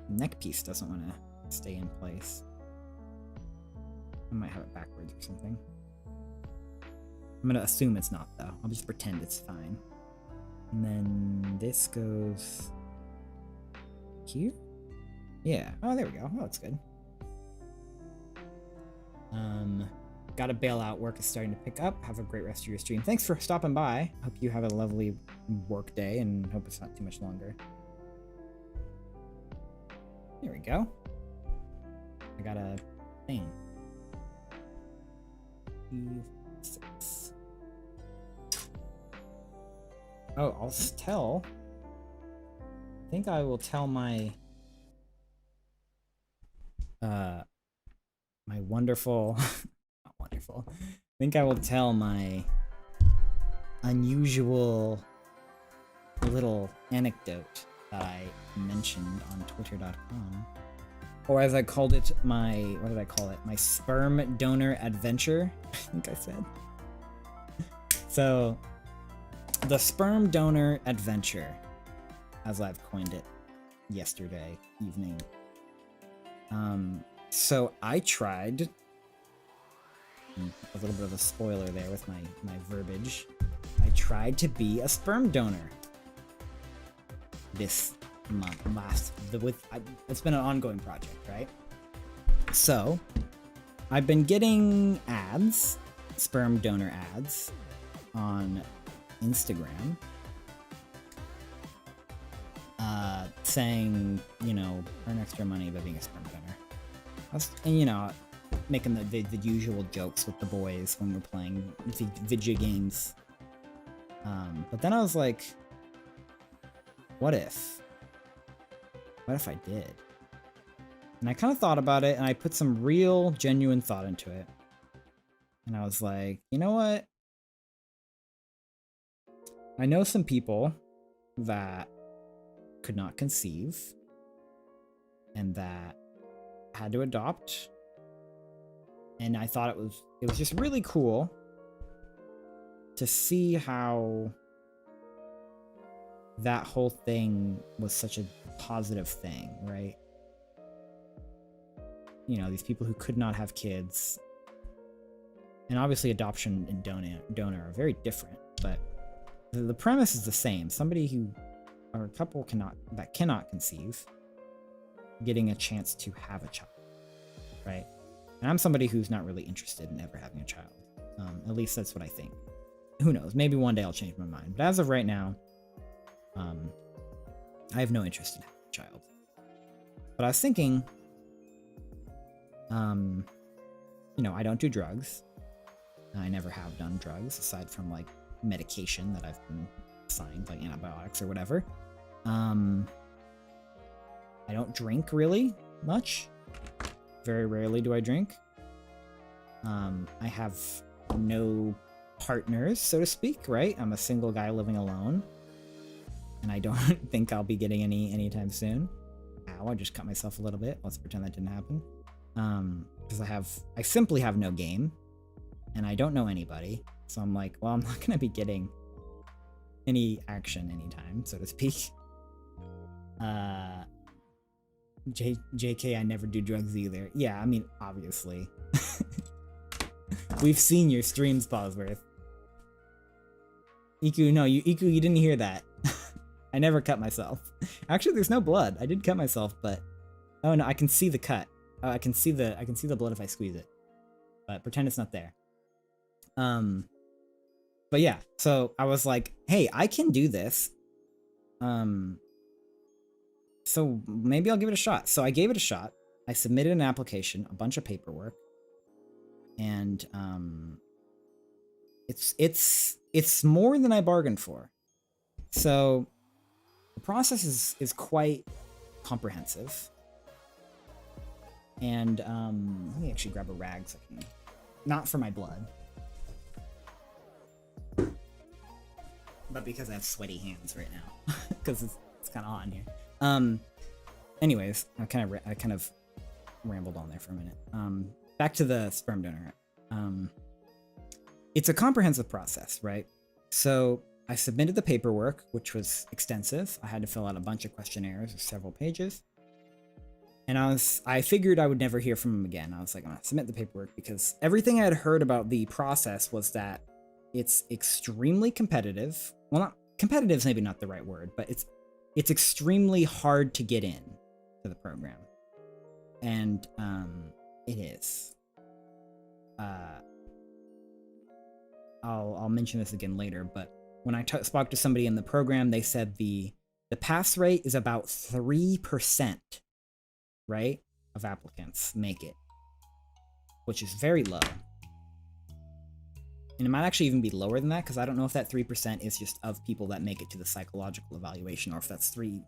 Neck piece doesn't want to stay in place. I might have it backwards or something. I'm gonna assume it's not though. I'll just pretend it's fine. And then this goes here? Yeah. Oh, there we go. Oh, that's good. Gotta bail out. Work is starting to pick up. Have a great rest of your stream. Thanks for stopping by. Hope you have a lovely work day and hope it's not too much longer. There we go. I got a thing. 6. Oh, I'll tell. I think I will tell my my wonderful not wonderful. I think I will tell my unusual little anecdote that I mentioned on twitter.com. Or as I called it, what did I call it? My sperm donor adventure, I think I said. So, the sperm donor adventure, as I've coined it yesterday evening. So I tried, a little bit of a spoiler there with my verbiage, I tried to be a sperm donor this month, it's been an ongoing project, right? So I've been getting ads, sperm donor ads on Instagram, saying, you know, earn extra money by being a sperm donor. And, you know, making the usual jokes with the boys when we're playing video games. But then I was like, what if I did? And I kind of thought about it, and I put some real, genuine thought into it. And I was like, you know what? I know some people that could not conceive and that had to adopt. And I thought it was just really cool to see how that whole thing was such a positive thing, right? You know, these people who could not have kids, and obviously adoption and donor are very different, but the premise is the same. Somebody who, or a couple that cannot conceive, getting a chance to have a child, right? And I'm somebody who's not really interested in ever having a child. At least that's what I think. Who knows? Maybe one day I'll change my mind. But as of right now, I have no interest in having a child. But I was thinking, you know, I don't do drugs. I never have done drugs aside from like medication that I've been assigned, like antibiotics or whatever. I don't drink really much. Very rarely do I drink. I have no partners, so to speak, right? I'm a single guy living alone. And I don't think I'll be getting any anytime soon. Ow, I just cut myself a little bit. Let's pretend that didn't happen. Because I simply have no game. And I don't know anybody. So I'm like, well, I'm not going to be getting any action anytime, so to speak. JK, I never do drugs either. Yeah, I mean, obviously. We've seen your streams, Bosworth. Iku, no, you didn't hear that. I never cut myself. Actually, there's no blood. I did cut myself, but oh no, I can see the cut. I can see the blood if I squeeze it. But pretend it's not there. But yeah, so I was like, hey, I can do this. So maybe I'll give it a shot. So I gave it a shot. I submitted an application, a bunch of paperwork, and it's more than I bargained for. So the process is quite comprehensive. And let me actually grab a rag so I can, not for my blood, but because I have sweaty hands right now, because it's kind of hot in here. Anyways, I kind of rambled on there for a minute. Back to the sperm donor. It's a comprehensive process, right? So I submitted the paperwork, which was extensive. I had to fill out a bunch of questionnaires of several pages. And I figured I would never hear from him again. I was like, I'm gonna submit the paperwork, because everything I had heard about the process was that it's extremely competitive. Well, not competitive is maybe not the right word, but it's extremely hard to get in to the program. And it is. I'll mention this again later, but when I spoke to somebody in the program, they said the pass rate is about 3%, right, of applicants make it, which is very low. And it might actually even be lower than that, because I don't know if that 3% is just of people that make it to the psychological evaluation, or if that's 3%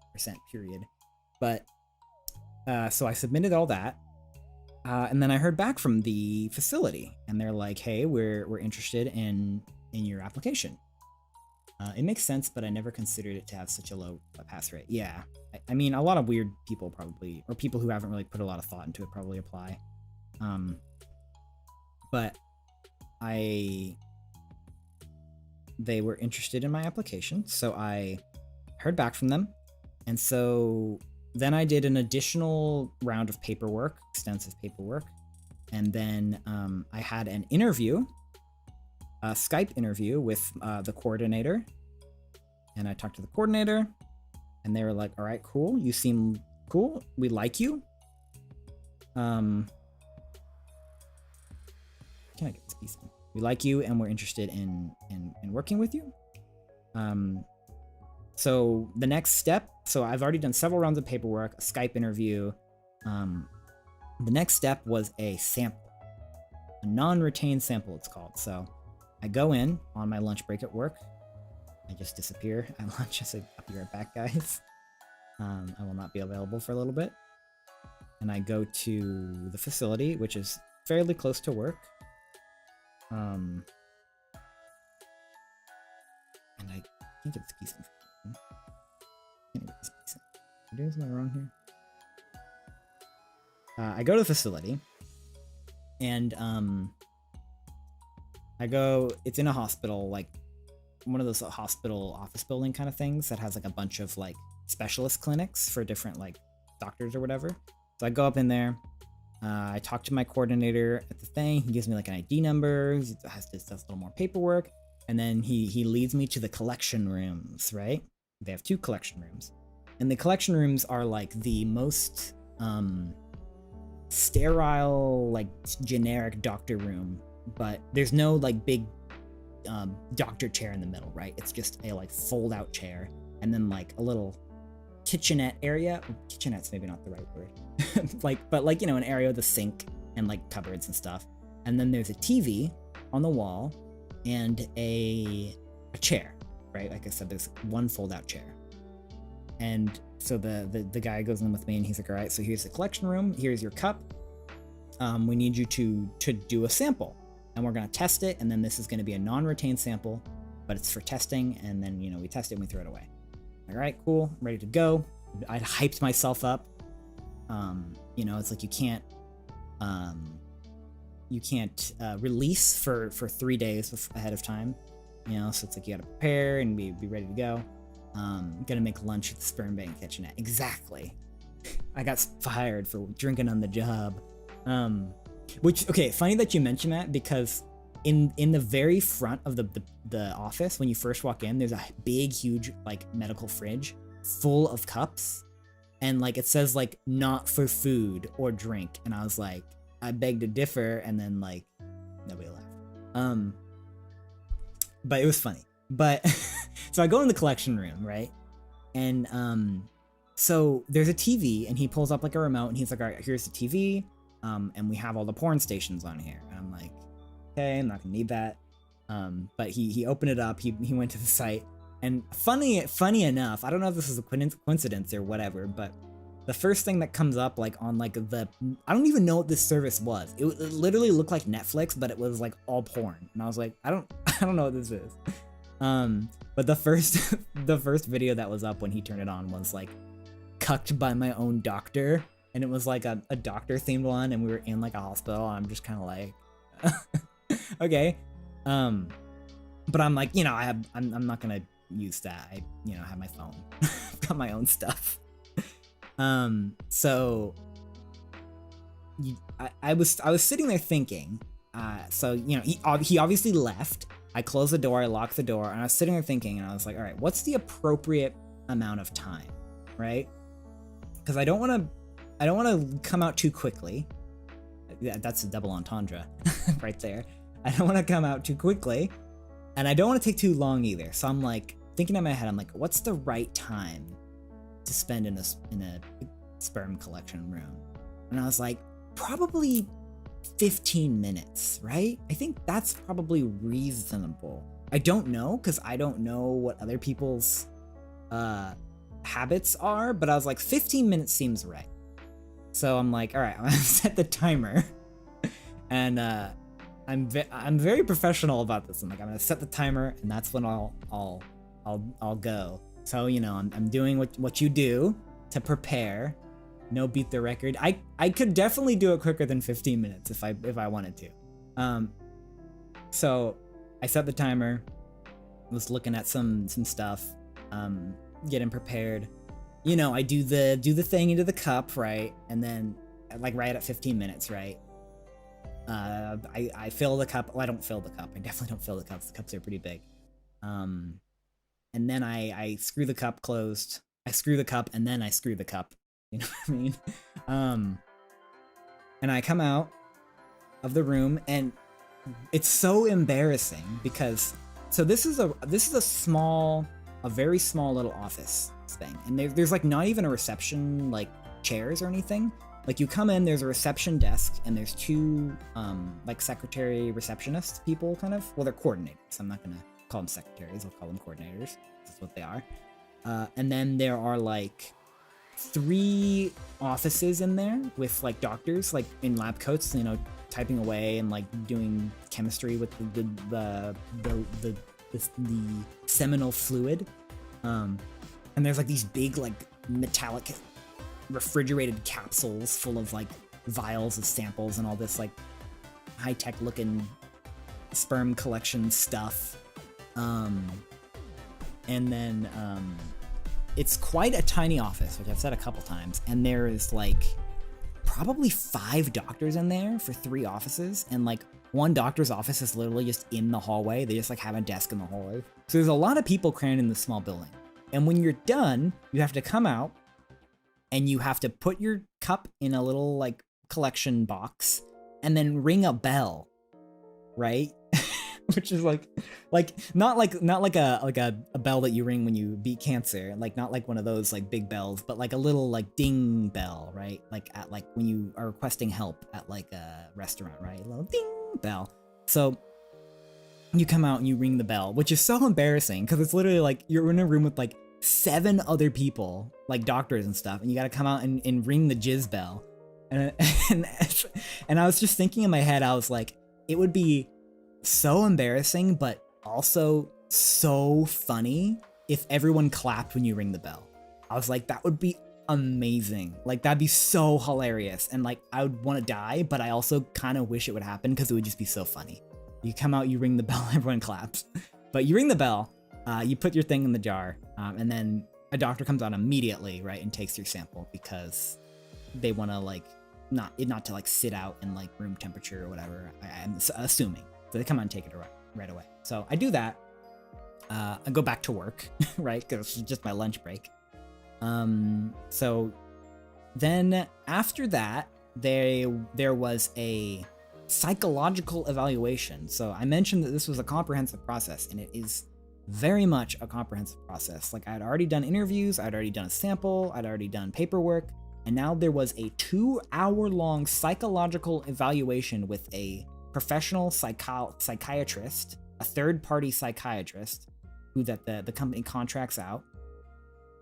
period. But so I submitted all that, and then I heard back from the facility, and they're like, "Hey, we're interested in your application." It makes sense, but I never considered it to have such a low pass rate. Yeah, I mean, a lot of weird people probably, or people who haven't really put a lot of thought into it, probably apply. But they were interested in my application, so I heard back from them, and so then I did an additional round of paperwork, extensive paperwork, and then I had an interview, a Skype interview with the coordinator, and I talked to the coordinator, and they were like, "All right, cool, you seem cool, we like you. Can I get this piece in? We like you, and we're interested in working with you." So the next step, so I've already done several rounds of paperwork, a Skype interview. The next step was a sample, a non-retained sample it's called. So I go in on my lunch break at work. I just disappear at lunch. I say, "I'll be right back, guys. I will not be available for a little bit." And I go to the facility, which is fairly close to work. And I think it's piece information. Am I wrong here? I go to the facility, and I go. It's in a hospital, like one of those hospital office building kind of things that has like a bunch of like specialist clinics for different like doctors or whatever. So I go up in there. I talk to my coordinator at the thing. He gives me like an ID number. He does a little more paperwork, and then he leads me to the collection rooms. Right? They have 2 collection rooms, and the collection rooms are like the most sterile, like generic doctor room, but there's no like big doctor chair in the middle, right? It's just a like fold out chair, and then like a little kitchenette area. Kitchenette's maybe not the right word. but like, you know, an area with a sink and like cupboards and stuff. And then there's a TV on the wall and a chair, right? Like I said, there's one fold out chair. And so the guy goes in with me, and he's like, "All right, so here's the collection room. Here's your cup. We need you to do a sample, and we're going to test it. And then this is going to be a non-retained sample, but it's for testing. And then, you know, we test it and we throw it away." All right, cool. I'm ready to go. I'd hyped myself up. You know, it's like you can't release for 3 days ahead of time, you know, so it's like you gotta prepare and be ready to go. Gonna make lunch at the sperm bank kitchenette. Exactly. I got fired for drinking on the job. Which, okay, funny that you mention that, because in the very front of the office, when you first walk in, there's a big, huge like medical fridge full of cups, and like it says like "not for food or drink," and I was like, I beg to differ, and then like nobody left. but it was funny. But so I go in the collection room, right? And so there's a TV, and he pulls up like a remote, and he's like, all right, here's the TV, and we have all the porn stations on here. And I'm like, okay, I'm not gonna need that. But he opened it up, he went to the site, and funny enough, I don't know if this is a coincidence or whatever, but the first thing that comes up like on like I don't even know what this service was. It literally looked like Netflix, but it was like all porn, and I was like, I don't know what this is. But the first video that was up when he turned it on was like cucked by my own doctor, and it was like a doctor themed one, and we were in like a hospital, and I'm just kind of like okay. But I'm like, you know, I'm not gonna use that. I, you know, have my phone. I've got my own stuff. So I was sitting there thinking, so, you know, he obviously left. I closed the door, I locked the door, and I was sitting there thinking, and I was like, all right, what's the appropriate amount of time, right? Because I don't want to come out too quickly. Yeah, that's a double entendre right there. I don't want to come out too quickly, and I don't want to take too long either. So I'm like thinking in my head, I'm like, what's the right time to spend in a sperm collection room? And I was like, probably 15 minutes, right? I think that's probably reasonable. I don't know, because I don't know what other people's habits are, but I was like, 15 minutes seems right. So I'm like, all right, I'm gonna set the timer, and I'm very professional about this. I'm like, I'm gonna set the timer, and that's when I'll go. So, you know, I'm doing what you do to prepare. No beat the record. I could definitely do it quicker than 15 minutes if I wanted to. So I set the timer, was looking at some stuff, getting prepared. You know, I do the thing into the cup, right? And then like right at 15 minutes, right? I fill the cup. Well, I don't fill the cup. I definitely don't fill the cups. The cups are pretty big. And then I screw the cup closed. I screw the cup, and then I screw the cup. You know what I mean? And I come out of the room, and it's so embarrassing because this is a very small little office thing, and there's like not even a reception, like chairs or anything. Like you come in, there's a reception desk, and there's two like secretary receptionist people, kind of. Well, they're coordinators. I'm not gonna call them secretaries. I'll call them coordinators. That's what they are. And then there are like 3 offices in there with like doctors, like in lab coats, you know, typing away and like doing chemistry with the seminal fluid. And there's like these big like metallic refrigerated capsules full of like vials of samples and all this like high-tech looking sperm collection stuff. And then it's quite a tiny office, which I've said a couple times, and there is like probably 5 doctors in there for 3 offices, and like one doctor's office is literally just in the hallway. They just like have a desk in the hallway. So there's a lot of people crammed in this small building. And when you're done, you have to come out and you have to put your cup in a little like collection box and then ring a bell, right? Which is like not like a bell that you ring when you beat cancer, like not like one of those like big bells, but like a little like ding bell, right? Like at like when you are requesting help at like a restaurant, right? A little ding bell. So you come out and you ring the bell, which is so embarrassing because it's literally like you're in a room with like 7 other people, like doctors and stuff, and you got to come out and ring the jizz bell. And I was just thinking in my head, I was like, it would be so embarrassing, but also so funny if everyone clapped when you ring the bell. I was like, that would be amazing. Like, that'd be so hilarious. And like, I would want to die, but I also kind of wish it would happen because it would just be so funny. You come out, you ring the bell, everyone claps. But you ring the bell, you put your thing in the jar, and then a doctor comes out immediately, right, and takes your sample because they want to like not to like sit out in like room temperature or whatever. I'm assuming. So they come out and take it right away. So I do that. I go back to work, right? Because it's just my lunch break. So then after that, there was a psychological evaluation. So I mentioned that this was a comprehensive process, and it is very much a comprehensive process. Like, I had already done interviews, I'd already done a sample, I'd already done paperwork, and now there was a 2-hour-long psychological evaluation with a professional psychiatrist, a third-party psychiatrist, who that the company contracts out.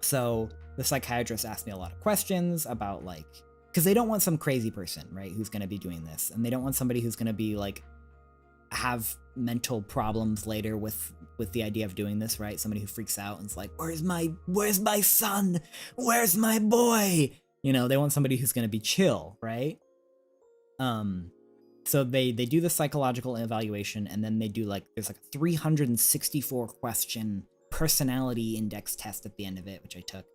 So the psychiatrist asked me a lot of questions about, like, because they don't want some crazy person, right, who's going to be doing this, and they don't want somebody who's going to be like have mental problems later with the idea of doing this, right? Somebody who freaks out and is like, where's my son? Where's my boy? You know, they want somebody who's going to be chill, right? So they do the psychological evaluation, and then they do like, there's like a 364 question personality index test at the end of it, which I took.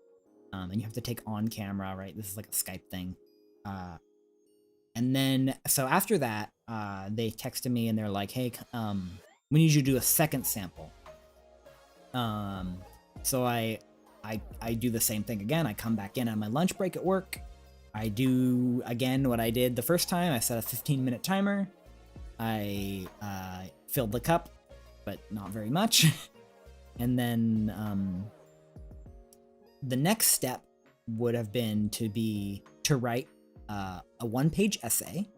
And you have to take on camera, right? This is like a Skype thing. And then, so after that, they texted me and they're like, hey, we need you to do a second sample. So I do the same thing again. I come back in on my lunch break at work. I do, again, what I did the first time. I set a 15-minute timer. I filled the cup, but not very much. And then the next step would have been to write a 1-page essay,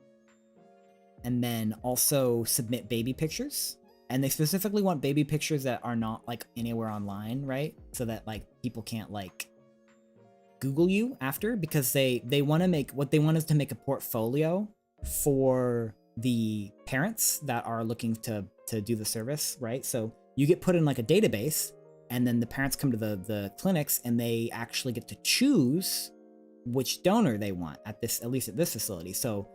and then also submit baby pictures. And they specifically want baby pictures that are not like anywhere online, right? So that like people can't like Google you after, because they want to make, what they want is to make a portfolio for the parents that are looking to do the service, right? So you get put in like a database, and then the parents come to the clinics, and they actually get to choose which donor they want at least at this facility. So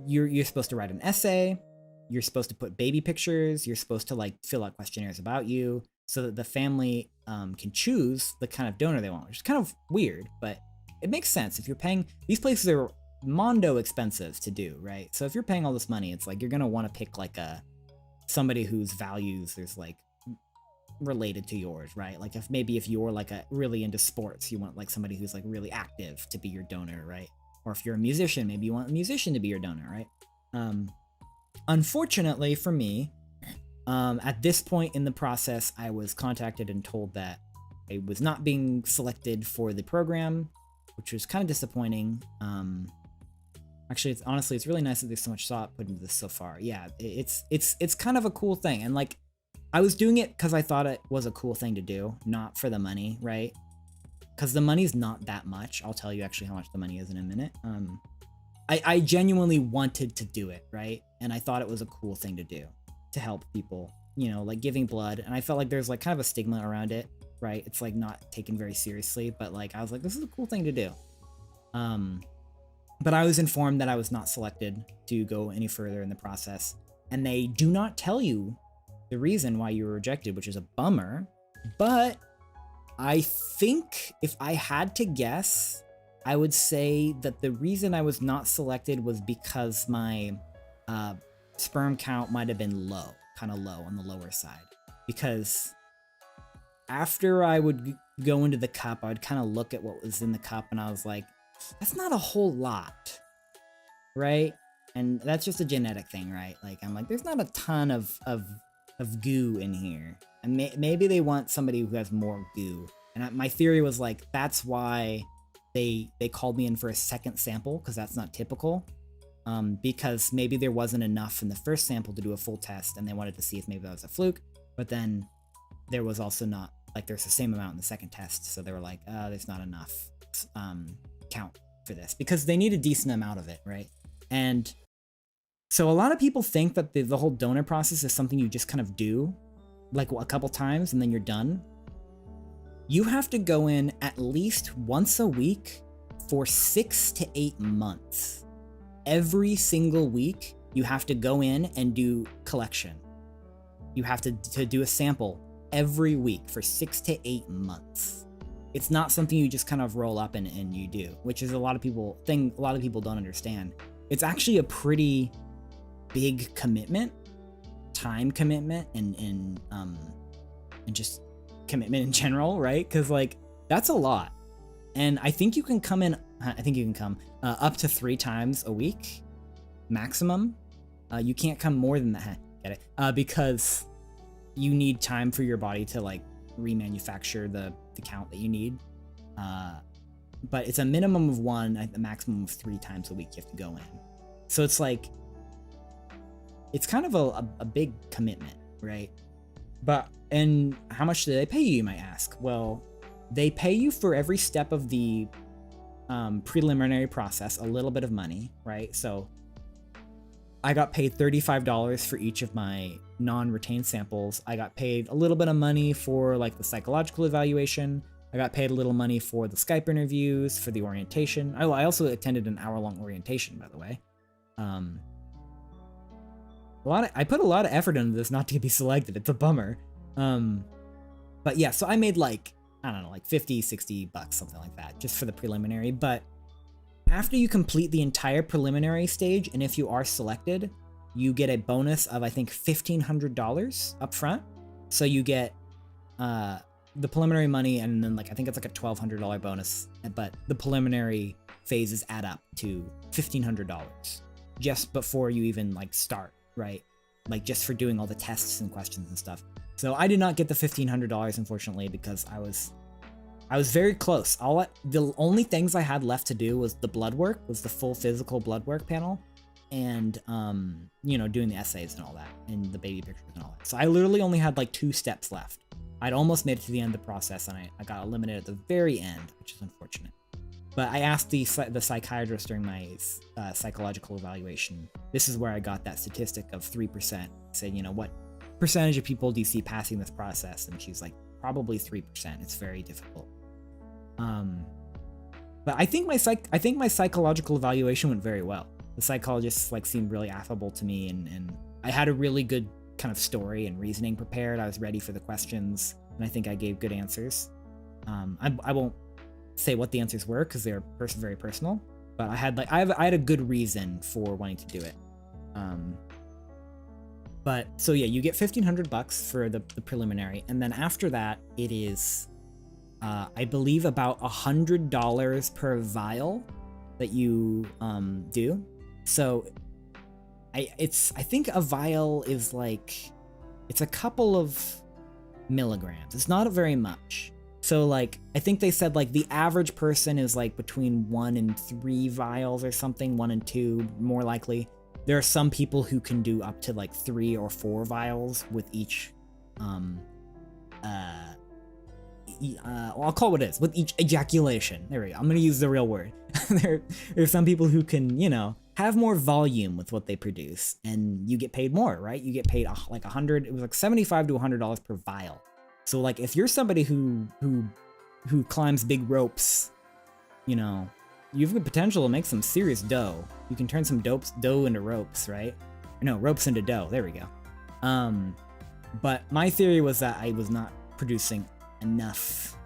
you're supposed to write an essay, you're supposed to put baby pictures, you're supposed to like fill out questionnaires about you, so that the family can choose the kind of donor they want, which is kind of weird, but it makes sense. If you're paying, these places are mondo expensive to do, right? So if you're paying all this money, it's like you're gonna want to pick like somebody whose values there's like related to yours, right? Like if you're like really into sports, you want like somebody who's like really active to be your donor, right? Or if you're a musician, maybe you want a musician to be your donor, right? Unfortunately for me, at this point in the process, I was contacted and told that I was not being selected for the program, which was kind of disappointing. Actually, it's really nice that there's so much thought put into this so far. Yeah, it's kind of a cool thing, and like I was doing it because I thought it was a cool thing to do, not for the money, right? Because the money's not that much. I'll tell you actually how much the money is in a minute. I genuinely wanted to do it, right? And I thought it was a cool thing to do, to help people, you know, like giving blood. And I felt like there's like kind of a stigma around it, right? It's like not taken very seriously, but like I was like, this is a cool thing to do. But I was informed that I was not selected to go any further in the process, and they do not tell you the reason why you were rejected, which is a bummer. But I think if I had to guess, I would say that the reason I was not selected was because my sperm count might have been kind of low on the lower side. Because after I would go into the cup, I would kind of look at what was in the cup, and I was like, that's not a whole lot, right? And that's just a genetic thing, right? Like, I'm like, there's not a ton of goo in here, and maybe they want somebody who has more goo. And my theory was like, that's why they called me in for a second sample, because that's not typical. Because maybe there wasn't enough in the first sample to do a full test, and they wanted to see if maybe that was a fluke. But then there was also not, like, there's the same amount in the second test, so they were like, there's not enough count for this, because they need a decent amount of it, right? And so a lot of people think that the whole donor process is something you just kind of do like a couple times and then you're done. You have to go in at least once a week for 6 to 8 months. Every single week, you have to go in and do collection. You have to do a sample every week for 6 to 8 months. It's not something you just kind of roll up and you do, which is a lot of people don't understand. It's actually a pretty big commitment, time commitment, and just commitment in general, right? Because like that's a lot. And I think you can come up to 3 times a week maximum. You can't come more than that. Get it? Because you need time for your body to like remanufacture the count that you need. But it's a minimum of 1, a maximum of 3 times a week you have to go in. So it's like, it's kind of a big commitment, right? And how much do they pay you might ask? Well, they pay you for every step of the preliminary process, a little bit of money, right? So I got paid $35 for each of my non-retained samples. I got paid a little bit of money for like the psychological evaluation. I got paid a little money for the Skype interviews, for the orientation. I also attended an hour-long orientation, by the way. I put a lot of effort into this not to be selected. It's a bummer. But yeah, so I made like, I don't know, like 50, 60 bucks, something like that, just for the preliminary. But after you complete the entire preliminary stage, and if you are selected, you get a bonus of, I think, $1,500 up front. So you get the preliminary money, and then like I think it's like a $1,200 bonus, but the preliminary phases add up to $1,500 just before you even like start, right? Like just for doing all the tests and questions and stuff. So I did not get the $1,500, unfortunately, because I was very close. The only things I had left to do was the blood work, was the full physical blood work panel, and you know, doing the essays and all that, and the baby pictures and all that. So I literally only had like 2 steps left. I'd almost made it to the end of the process, and I got eliminated at the very end, which is unfortunate. But I asked the psychiatrist during my psychological evaluation. This is where I got that statistic of 3%. I said, you know, what percentage of people do you see passing this process? And she's like, probably 3%. It's very difficult. But I think my psychological evaluation went very well. The psychologist like seemed really affable to me, and I had a really good kind of story and reasoning prepared. I was ready for the questions, and I think I gave good answers. I won't say what the answers were because they're very personal, but I had a good reason for wanting to do it. But so yeah, you get $1,500 for the preliminary, and then after that it is I believe about $100 per vial that you do. So I think a vial is like, it's a couple of milligrams. It's not very much. So like, I think they said like the average person is like between 1 and 3 vials or something, 1 and 2 more likely. There are some people who can do up to like 3 or 4 vials with each, I'll call it what it is, with each ejaculation. There we go. I'm gonna use the real word. There's some people who can, you know, have more volume with what they produce, and you get paid more, right? You get paid like $100. It was like $75 to $100 per vial. So like, if you're somebody who climbs big ropes, you know, you have the potential to make some serious dough. You can turn some dough into ropes, right? No, ropes into dough. There we go. But my theory was that I was not producing enough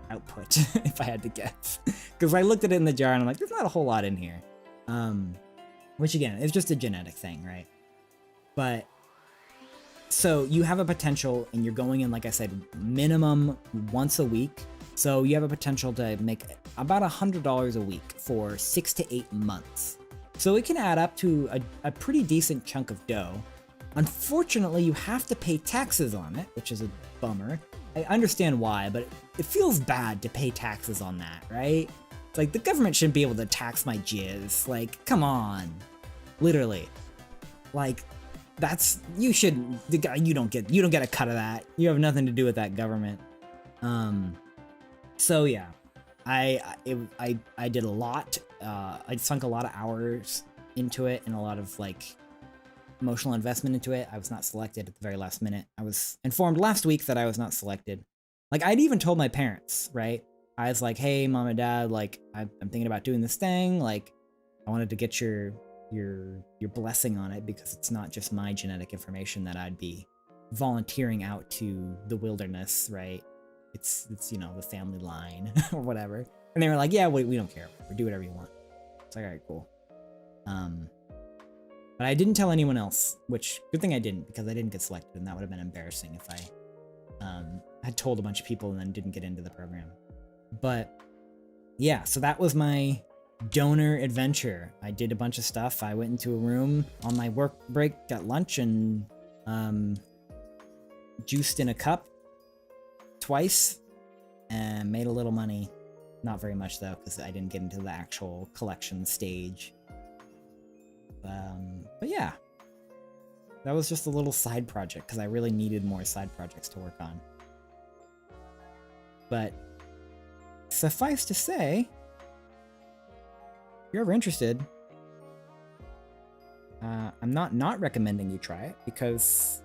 output, if I had to guess, because I looked at it in the jar and I'm like, there's not a whole lot in here. Which again, it's just a genetic thing, right? But so you have a potential, and you're going in, like I said, minimum once a week. So you have a potential to make about $100 a week for 6 to 8 months. So it can add up to a pretty decent chunk of dough. Unfortunately, you have to pay taxes on it, which is a bummer. I understand why, but it feels bad to pay taxes on that, right? It's like, the government shouldn't be able to tax my jizz. Like, come on. Literally. Like, you don't get a cut of that. You have nothing to do with that government. So yeah, I did a lot. I sunk a lot of hours into it and a lot of like emotional investment into it. I was not selected at the very last minute. I was informed last week that I was not selected. Like, I'd even told my parents, right? I was like, hey, mom and dad, like, I'm thinking about doing this thing. Like, I wanted to get your blessing on it, because it's not just my genetic information that I'd be volunteering out to the wilderness, right? It's you know, the family line or whatever. And they were like, yeah, we don't care. Do whatever you want. It's like, all right, cool. But I didn't tell anyone else, which, good thing I didn't, because I didn't get selected, and that would have been embarrassing if I had told a bunch of people and then didn't get into the program. But yeah, so that was my donor adventure. I did a bunch of stuff. I went into a room on my work break at lunch and juiced in a cup twice and made a little money. Not very much though, because I didn't get into the actual collection stage. But yeah, that was just a little side project because I really needed more side projects to work on. But suffice to say, if you're ever interested, I'm not recommending you try it because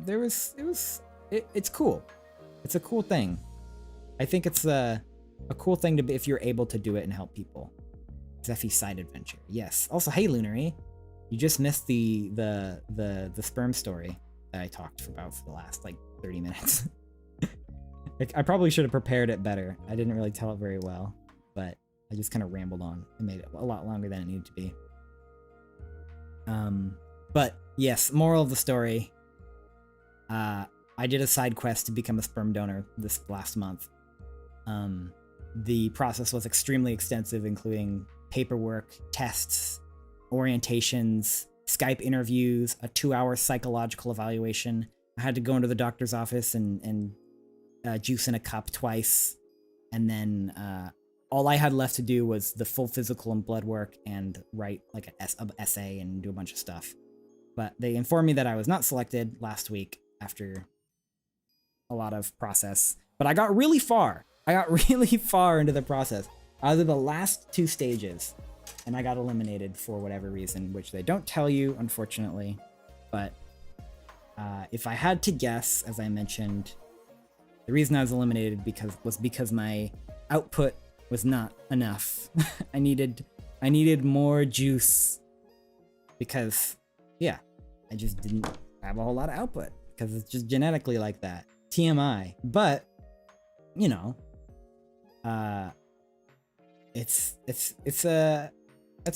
it's cool. It's a cool thing. I think it's a cool thing to be if you're able to do it and help people. Zephy's side adventure. Yes. Also, hey Lunary, you just missed the sperm story that I talked about for the last like 30 minutes. I probably should have prepared it better. I didn't really tell it very well, but I just kind of rambled on and made it a lot longer than it needed to be. But yes, moral of the story. I did a side quest to become a sperm donor this last month. The process was extremely extensive, including paperwork, tests, orientations, Skype interviews, a 2-hour psychological evaluation. I had to go into the doctor's office and juice in a cup twice. And then all I had left to do was the full physical and blood work and write like an essay and do a bunch of stuff. But they informed me that I was not selected last week after a lot of process. But I got really far. I got really far into the process. I was at the last 2 stages, and I got eliminated for whatever reason, which they don't tell you, unfortunately. But if I had to guess, as I mentioned, the reason I was eliminated was because my output was not enough. I needed more juice because, yeah, I just didn't have a whole lot of output because it's just genetically like that. TMI. But, you know, it's a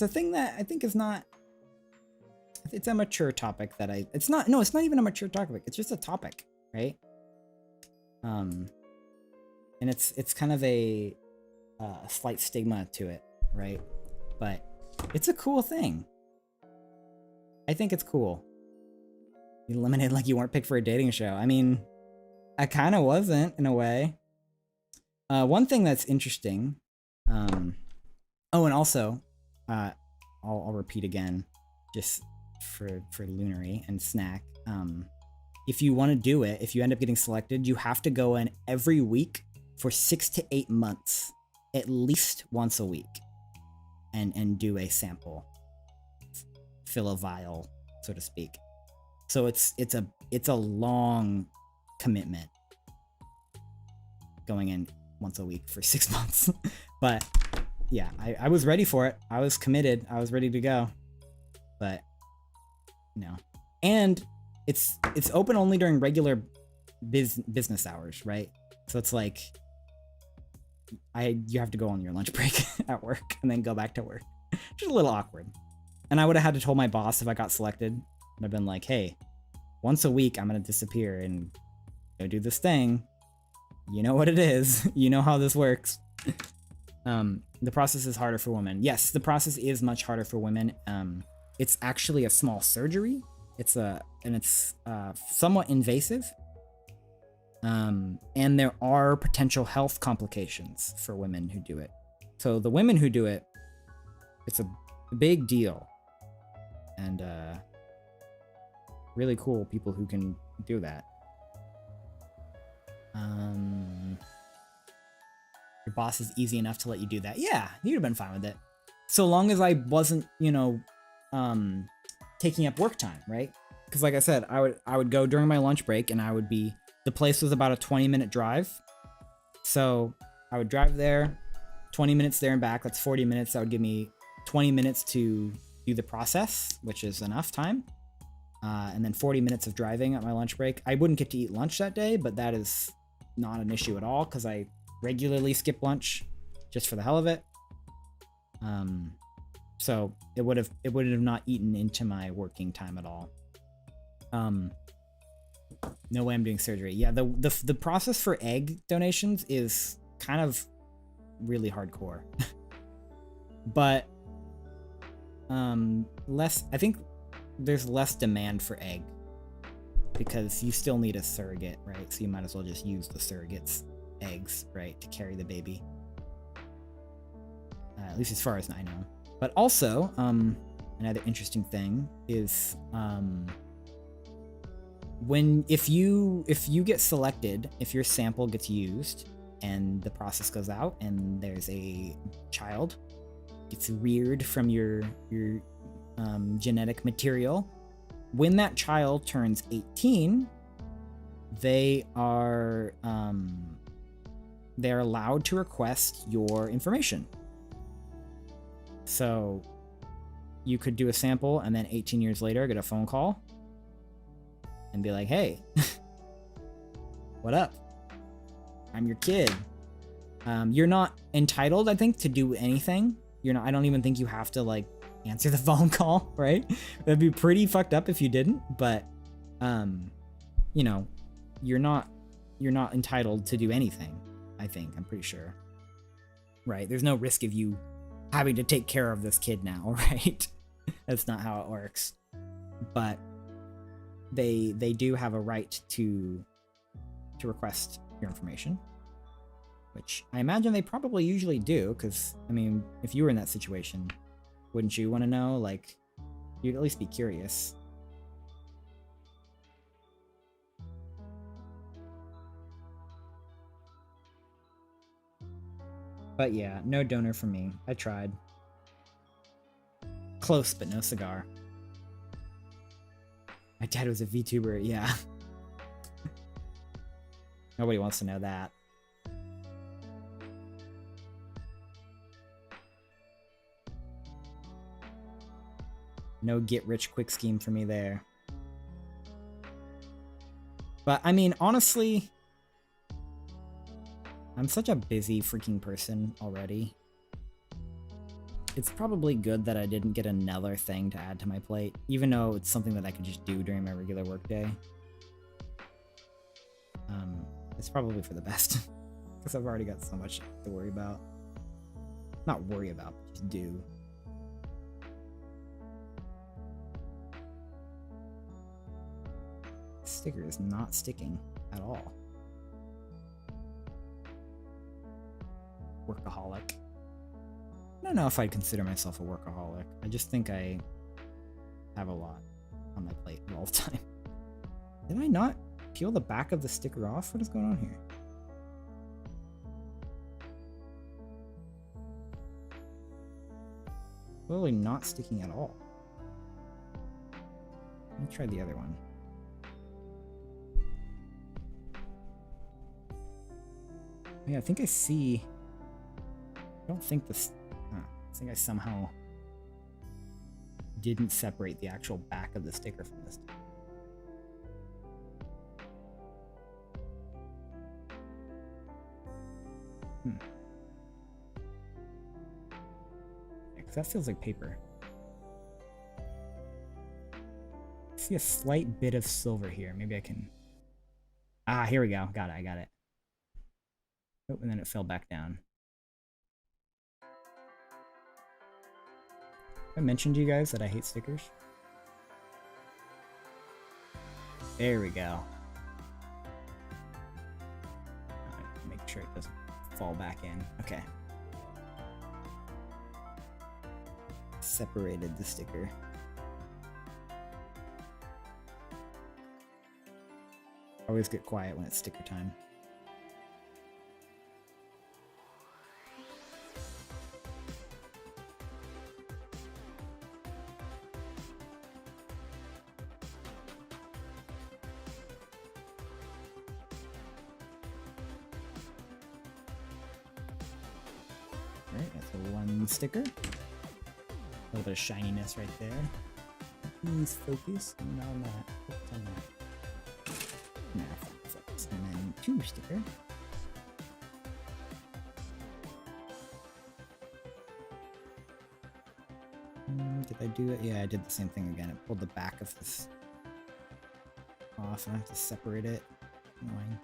thing that I think is not, it's a mature topic that it's not even a mature topic. It's just a topic, right? And it's kind of a slight stigma to it, right? But it's a cool thing. I think it's cool. You eliminated like you weren't picked for a dating show. I mean, I kind of wasn't in a way. One thing that's interesting. Oh, and also, I'll repeat again, just for Lunary and Snack. If you want to do it, if you end up getting selected, you have to go in every week for 6 to 8 months, at least once a week, and do a sample, fill a vial, so to speak. So it's a long commitment going in once a week for 6 months. But yeah, I was ready for it. I was committed. I was ready to go. But no. And it's open only during regular business hours, right? So it's like you have to go on your lunch break at work and then go back to work. Just a little awkward. And I would have had to tell my boss if I got selected. And I've been like, hey, once a week I'm gonna disappear and go do this thing. You know what it is. You know how this works. The process is harder for women. Yes, the process is much harder for women. It's actually a small surgery. It's somewhat invasive. And there are potential health complications for women who do it. So the women who do it, it's a big deal. And really cool people who can do that. Your boss is easy enough to let you do that. Yeah, you'd have been fine with it. So long as I wasn't, taking up work time, right? Because like I said, I would go during my lunch break and the place was about a 20-minute drive. So I would drive there, 20 minutes there and back. That's 40 minutes. That would give me 20 minutes to do the process, which is enough time. And then 40 minutes of driving at my lunch break. I wouldn't get to eat lunch that day, but that is not an issue at all because I regularly skip lunch just for the hell of it. So it would have not eaten into my working time at all. No way I'm doing surgery. Yeah, the process for egg donations is kind of really hardcore. But I think there's less demand for egg because you still need a surrogate, right? So you might as well just use the surrogate's eggs, right, to carry the baby. At least as far as I know. But also, another interesting thing is if you get selected, if your sample gets used and the process goes out and there's a child, it's reared from your genetic material. When that child turns 18, they're allowed to request your information. So you could do a sample and then 18 years later get a phone call and be like, hey, what up? I'm your kid. You're not entitled, I think, to do anything. I don't even think you have to like answer the phone call, right? That'd be pretty fucked up if you didn't, but you know, you're not entitled to do anything, I think. I'm pretty sure. Right? There's no risk of you having to take care of this kid now, right? That's not how it works. But they do have a right to request your information, which I imagine they probably usually do, because I mean, if you were in that situation, wouldn't you want to know? Like, you'd at least be curious. But yeah, no donor for me. I tried. Close, but no cigar. My dad was a VTuber, yeah. Nobody wants to know that. No get-rich-quick scheme for me there. But, I mean, honestly, I'm such a busy freaking person already. It's probably good that I didn't get another thing to add to my plate, even though it's something that I could just do during my regular workday. It's probably for the best, because I've already got so much to worry about. Not worry about, but just do. This sticker is not sticking at all. Workaholic. I don't know if I'd consider myself a workaholic. I just think I have a lot on my plate all the time. Did I not peel the back of the sticker off? What is going on here? Totally not sticking at all. Let me try the other one. Yeah, I think I see. I don't think this. I think I somehow didn't separate the actual back of the sticker from this. Yeah, because that feels like paper. I see a slight bit of silver here. Maybe I can. Ah, here we go. Got it. I got it. Oh, and then it fell back down. I mentioned to you guys that I hate stickers. There we go. Make sure it doesn't fall back in. Okay. Separated the sticker. Always get quiet when it's sticker time. Alright, that's one sticker. A little bit of shininess right there. Please focus on that. Focus on that. Now focus. And then two sticker. Did I do it? Yeah, I did the same thing again. It pulled the back of this off and I have to separate it. Annoying.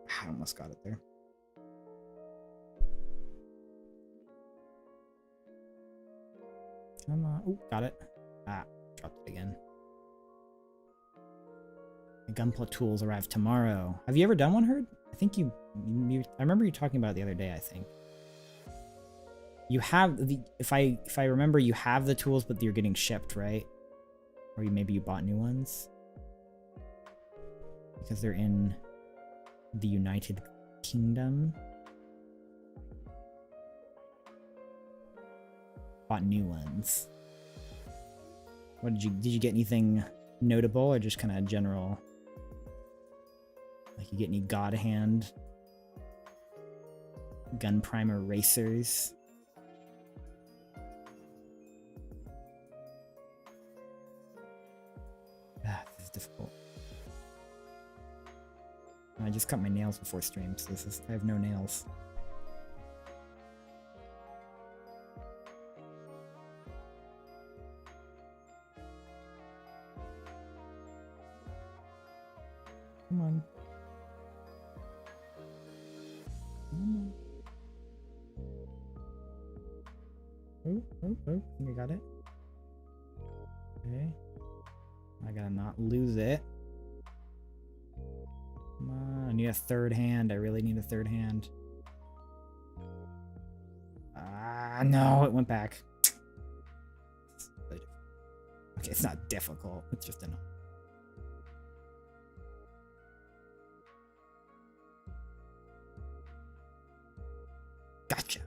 I almost got it there. Come on. Ooh, got it. Ah, dropped it again. The Gunpla tools arrive tomorrow. Have you ever done one, Herd? I think you I remember you talking about it the other day, I think. You have the if I remember, you have the tools, but you're getting shipped, right? Or maybe you bought new ones. Because they're in the United Kingdom. Bought new ones. What did you get anything notable or just kind of general? Like you get any God Hand, gun primer racers? Ah, this is difficult. I just cut my nails before stream, so I have no nails. Come on. Oh, you got it. Okay. I gotta not lose it. Come on, I need a third hand. I really need a third hand. Ah, no, it went back. Okay, it's not difficult. It's just enough. Gotcha.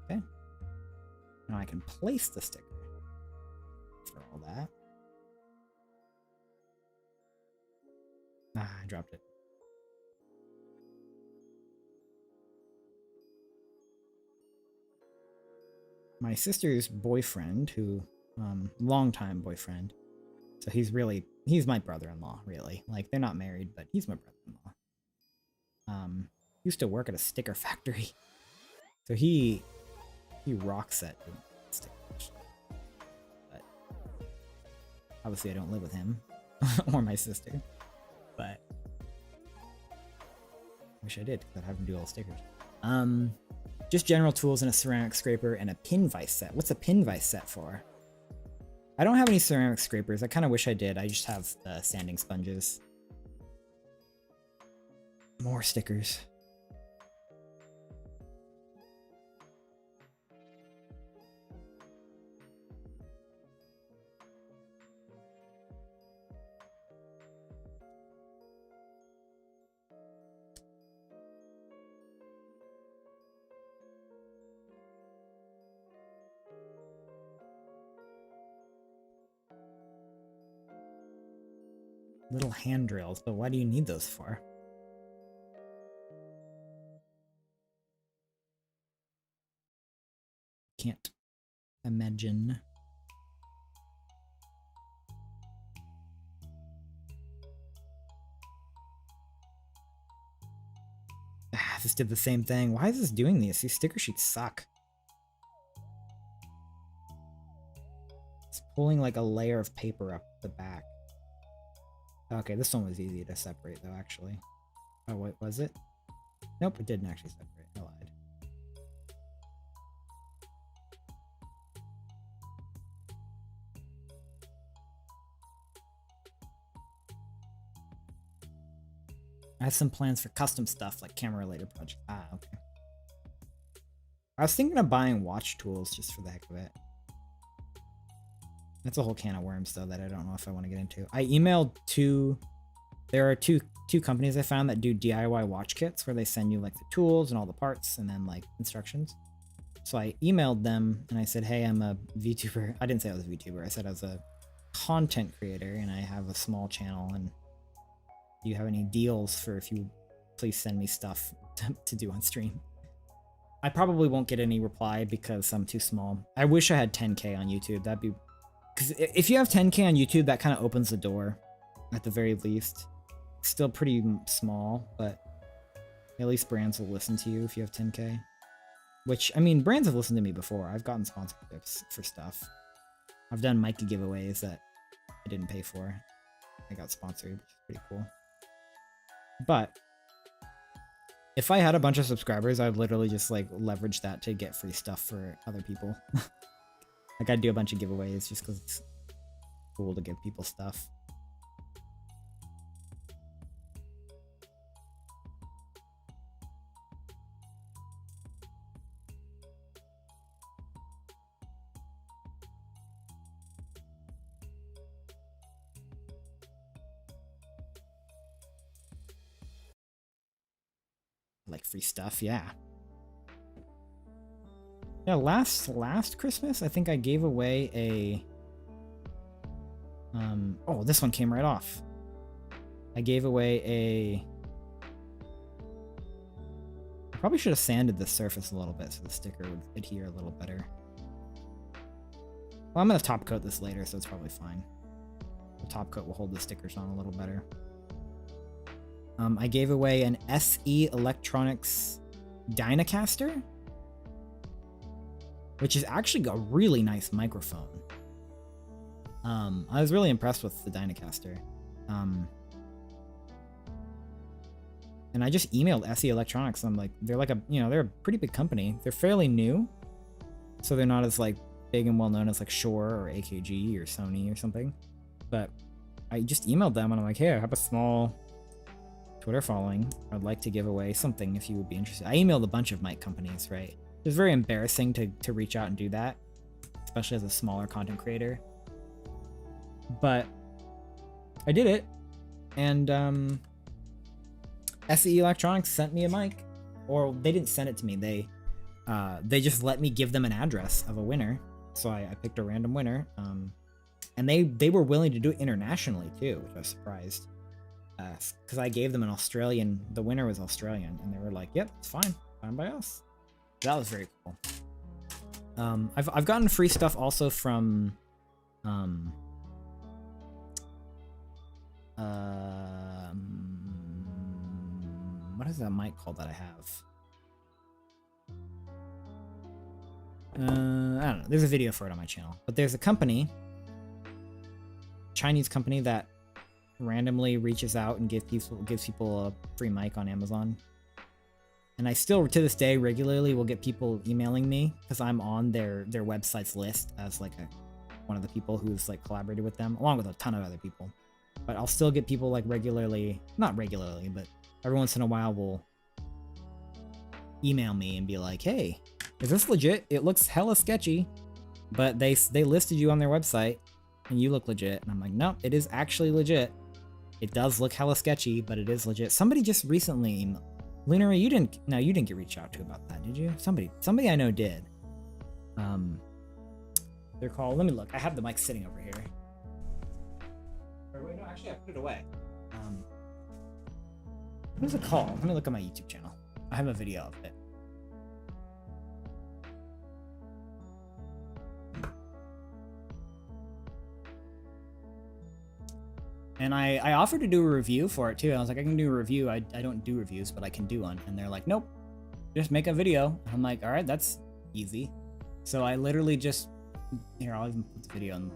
Okay. Now I can place the sticker for all that. Ah, I dropped it. My sister's boyfriend, who, longtime boyfriend, so he's my brother-in-law, really. Like, they're not married, but he's my brother-in-law. Used to work at a sticker factory. So he rocks at doing stickers. But obviously I don't live with him or my sister. But wish I did, because I'd have him do all the stickers. Just general tools and a ceramic scraper and a pin vise set. What's a pin vise set for? I don't have any ceramic scrapers. I kind of wish I did. I just have sanding sponges. More stickers. Little hand drills, but why do you need those for? Can't imagine. Ah, this did the same thing. Why is this doing this? These sticker sheets suck. It's pulling like a layer of paper up the back. Okay, this one was easy to separate though, actually. Oh, wait, was it? Nope, it didn't actually separate. I lied. I have some plans for custom stuff like camera-related projects. Ah, okay. I was thinking of buying watch tools just for the heck of it. That's a whole can of worms, though, that I don't know if I want to get into. I emailed there are two companies I found that do DIY watch kits where they send you like the tools and all the parts and then like instructions. So I emailed them and I said, hey, I'm a VTuber. I didn't say I was a VTuber. I said I was a content creator and I have a small channel, and do you have any deals for if you please send me stuff to do on stream? I probably won't get any reply because I'm too small. I wish I had 10K on YouTube. That'd be... Because if you have 10K on YouTube, that kind of opens the door, at the very least. Still pretty small, but at least brands will listen to you if you have 10K. Which, I mean, brands have listened to me before. I've gotten sponsorships for stuff. I've done Micah giveaways that I didn't pay for. I got sponsored, which is pretty cool. But If I had a bunch of subscribers, I'd literally just like leverage that to get free stuff for other people. Like I'd do a bunch of giveaways just because it's cool to give people stuff. Like free stuff, yeah. Yeah, last Christmas, I think I gave away a oh, this one came right off. I gave away a I probably should have sanded the surface a little bit so the sticker would adhere a little better. Well, I'm gonna top coat this later, so it's probably fine. The top coat will hold the stickers on a little better. I gave away an SE Electronics Dynacaster, which is actually a really nice microphone. I was really impressed with the Dynacaster. And I just emailed SE Electronics. I'm like, they're like they're a pretty big company. They're fairly new, so they're not as like big and well known as like Shure or AKG or Sony or something. But I just emailed them and I'm like, hey, I have a small Twitter following. I'd like to give away something if you would be interested. I emailed a bunch of mic companies, right? It's very embarrassing to reach out and do that, especially as a smaller content creator. But I did it, and SE Electronics sent me a mic, or they didn't send it to me. They just let me give them an address of a winner, so I picked a random winner. And they were willing to do it internationally too, which I was surprised. Because I gave them an Australian, the winner was Australian, and they were like, yep, it's fine by us. That was very cool. I've gotten free stuff also from what is that mic called that I have? I don't know. There's a video for it on my channel, but there's a company, Chinese company, that randomly reaches out and gives people a free mic on Amazon. And I still, to this day, regularly will get people emailing me because I'm on their website's list as like one of the people who's like collaborated with them, along with a ton of other people. But I'll still get people like regularly, not regularly, but every once in a while will email me and be like, hey, is this legit? It looks hella sketchy, but they listed you on their website and you look legit. And I'm like, no, it is actually legit. It does look hella sketchy, but it is legit. Somebody just recently, Lunar, you didn't get reached out to about that, did you? Somebody I know did. They're called, let me look. I have the mic sitting over here. Or wait, no, actually I put it away. What is it called? Let me look at my YouTube channel. I have a video of it. And I offered to do a review for it too. I was like, I can do a review. I don't do reviews, but I can do one. And they're like, nope, just make a video. And I'm like, all right, that's easy. So I literally just, here, I'll even put the video on.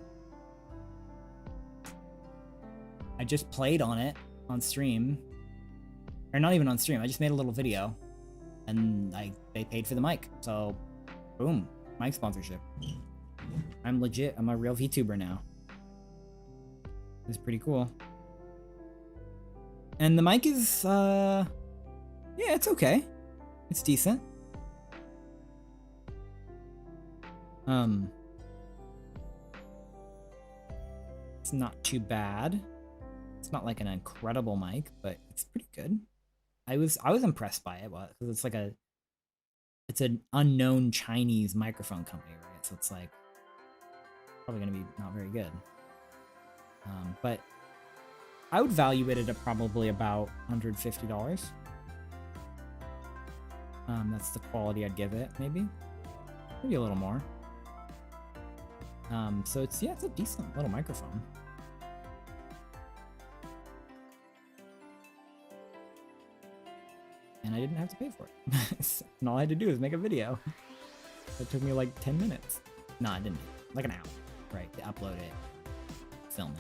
I just played on it on stream, or not even on stream. I just made a little video, and they paid for the mic. So, boom, mic sponsorship. I'm legit. I'm a real VTuber now. It's pretty cool. And the mic is, yeah, it's okay. It's decent. It's not too bad. It's not like an incredible mic, but it's pretty good. I was impressed by it because it's like it's an unknown Chinese microphone company, right? So it's like probably gonna be not very good. But I would value it at probably about $150. That's the quality I'd give it, maybe a little more. So it's a decent little microphone. And I didn't have to pay for it. And all I had to do was make a video. It took me like 10 minutes. No, I didn't. Like an hour, right? To upload it, film it.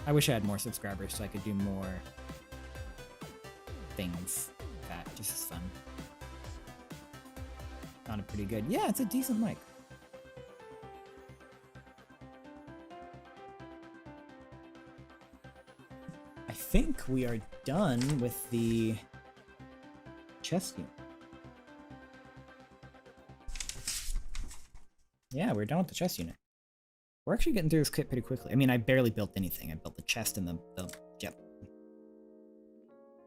I wish I had more subscribers so I could do more things like that. Just as fun. Sounded pretty good. Yeah, it's a decent mic. I think we are done with the chest unit. Yeah, we're done with the chest unit. We're actually getting through this kit pretty quickly. I mean, I barely built anything. I built the chest and the jet.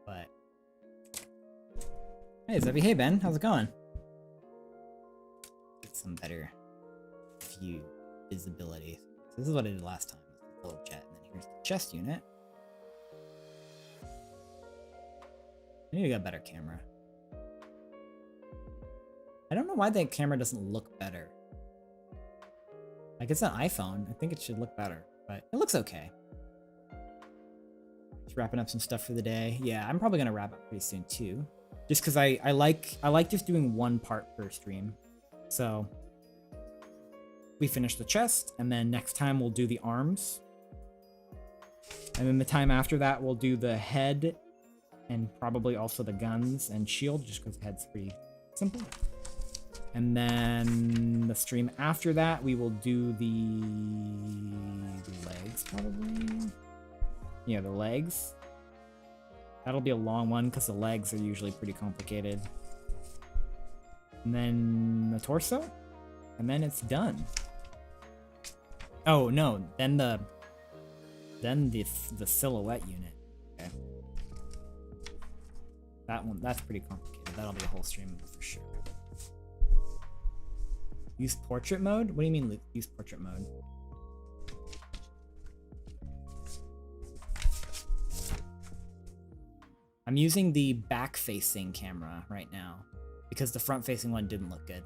But hey, Zebby. Hey, Ben. How's it going? Get some better view visibility. So this is what I did last time. The little jet, and then here's the chest unit. I need to get a better camera. I don't know why that camera doesn't look better. Like, it's an iPhone. I think it should look better, but it looks okay. Just wrapping up some stuff for the day. Yeah, I'm probably gonna wrap up pretty soon too. Just because I like just doing one part per stream. So we finish the chest, and then next time we'll do the arms. And then the time after that, we'll do the head and probably also the guns and shield, just because the head's pretty simple. And then the stream after that, we will do the legs, probably. Yeah, the legs. That'll be a long one, because the legs are usually pretty complicated. And then the torso. And then it's done. Oh, no. Then the silhouette unit. Okay. That one, that's pretty complicated. That'll be a whole stream for sure. Use portrait mode? What do you mean use portrait mode? I'm using the back-facing camera right now because the front-facing one didn't look good.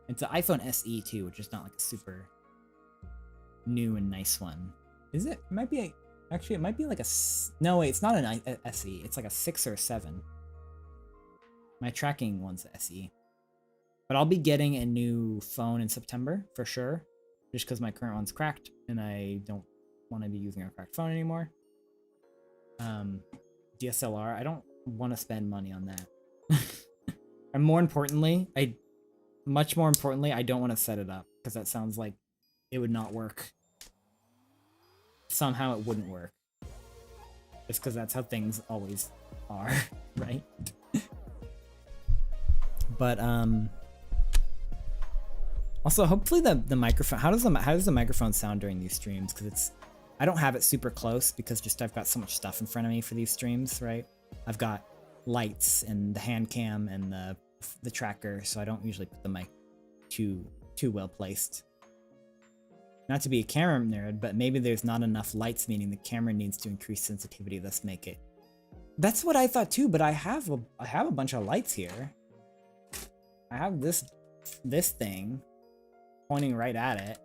It's an iPhone SE too, which is not like a super new and nice one. Is it? It might be a, actually, it might be like a, no wait, it's not an SE. It's like a 6 or a 7. My tracking one's the SE. But I'll be getting a new phone in September for sure, just because my current one's cracked and I don't want to be using a cracked phone anymore. DSLR, I don't want to spend money on that. And more importantly, much more importantly, I don't want to set it up because that sounds like it would not work. Somehow it wouldn't work. Just because that's how things always are, right? But also hopefully the microphone, how does the microphone sound during these streams? Because I don't have it super close because just I've got so much stuff in front of me for these streams, right? I've got lights and the hand cam and the tracker, so I don't usually put the mic too well placed. Not to be a camera nerd, but maybe there's not enough lights, meaning the camera needs to increase sensitivity, thus make it. That's what I thought too, but I have a bunch of lights here. I have this thing pointing right at it.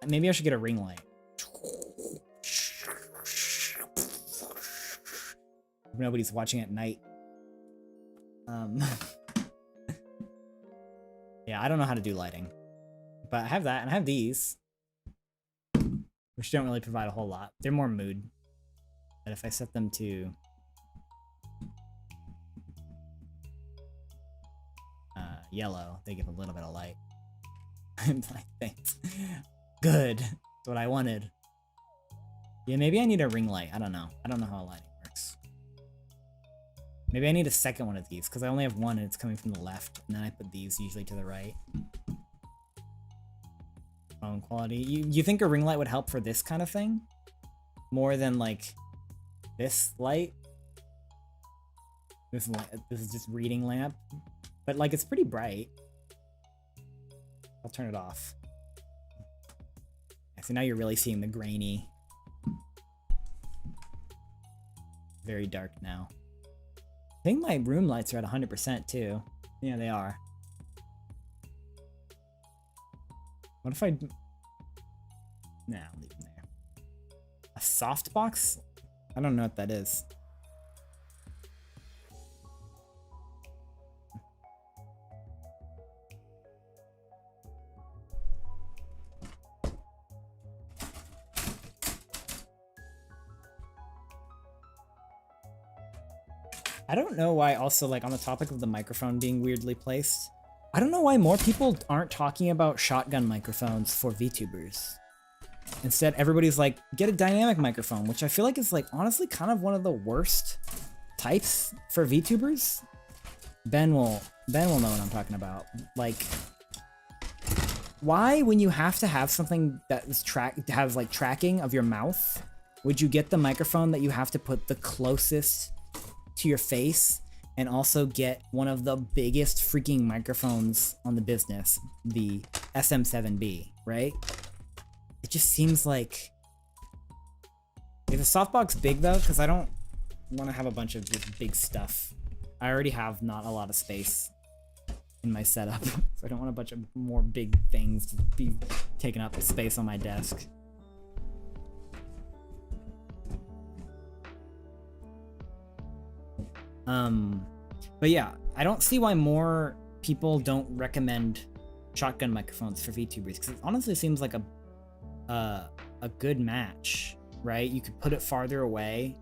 Maybe I should get a ring light. Nobody's watching at night. Yeah, I don't know how to do lighting, but I have that, and I have these, which don't really provide a whole lot. They're more mood, but if I set them to yellow, they give a little bit of light. I'm like, thanks. Good. That's what I wanted. Yeah, maybe I need a ring light. I don't know. I don't know how lighting works. Maybe I need a second one of these, because I only have one and it's coming from the left, and then I put these usually to the right. Phone quality. You think a ring light would help for this kind of thing? More than, like, this light? This is just reading lamp. But, like, it's pretty bright. I'll turn it off. So now you're really seeing the grainy. Very dark now. I think my room lights are at 100% too. Yeah, they are. What if I... Nah, I'll leave them there. A softbox? I don't know what that is. I don't know why also, like, on the topic of the microphone being weirdly placed, I don't know why more people aren't talking about shotgun microphones for VTubers. Instead, everybody's like, get a dynamic microphone, which I feel like is, like, honestly kind of one of the worst types for VTubers. Ben will know what I'm talking about. Like, why, when you have to have something that is has like tracking of your mouth, would you get the microphone that you have to put the closest to your face and also get one of the biggest freaking microphones on the business, the SM7B, right? It just seems like... Is the softbox big though? Because I don't want to have a bunch of just big stuff. I already have not a lot of space in my setup, so I don't want a bunch of more big things to be taking up space on my desk. But yeah, I don't see why more people don't recommend shotgun microphones for VTubers, because it honestly seems like a good match, right? You could put it farther away.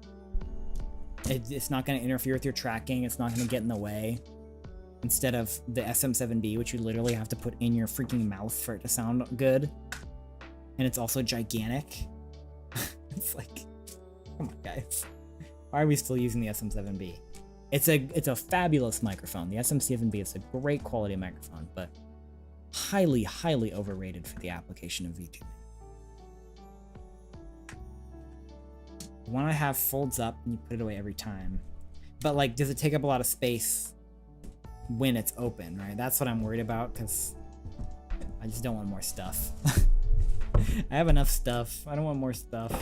It's not going to interfere with your tracking. It's not going to get in the way. Instead of the SM7B, which you literally have to put in your freaking mouth for it to sound good. And it's also gigantic. It's like, come on, guys. Why are we still using the SM7B? It's a fabulous microphone. The SM7B is a great quality microphone, but highly, highly overrated for the application of VTubing. The one I have folds up and you put it away every time. But like, does it take up a lot of space when it's open, right? That's what I'm worried about, because I just don't want more stuff. I have enough stuff. I don't want more stuff.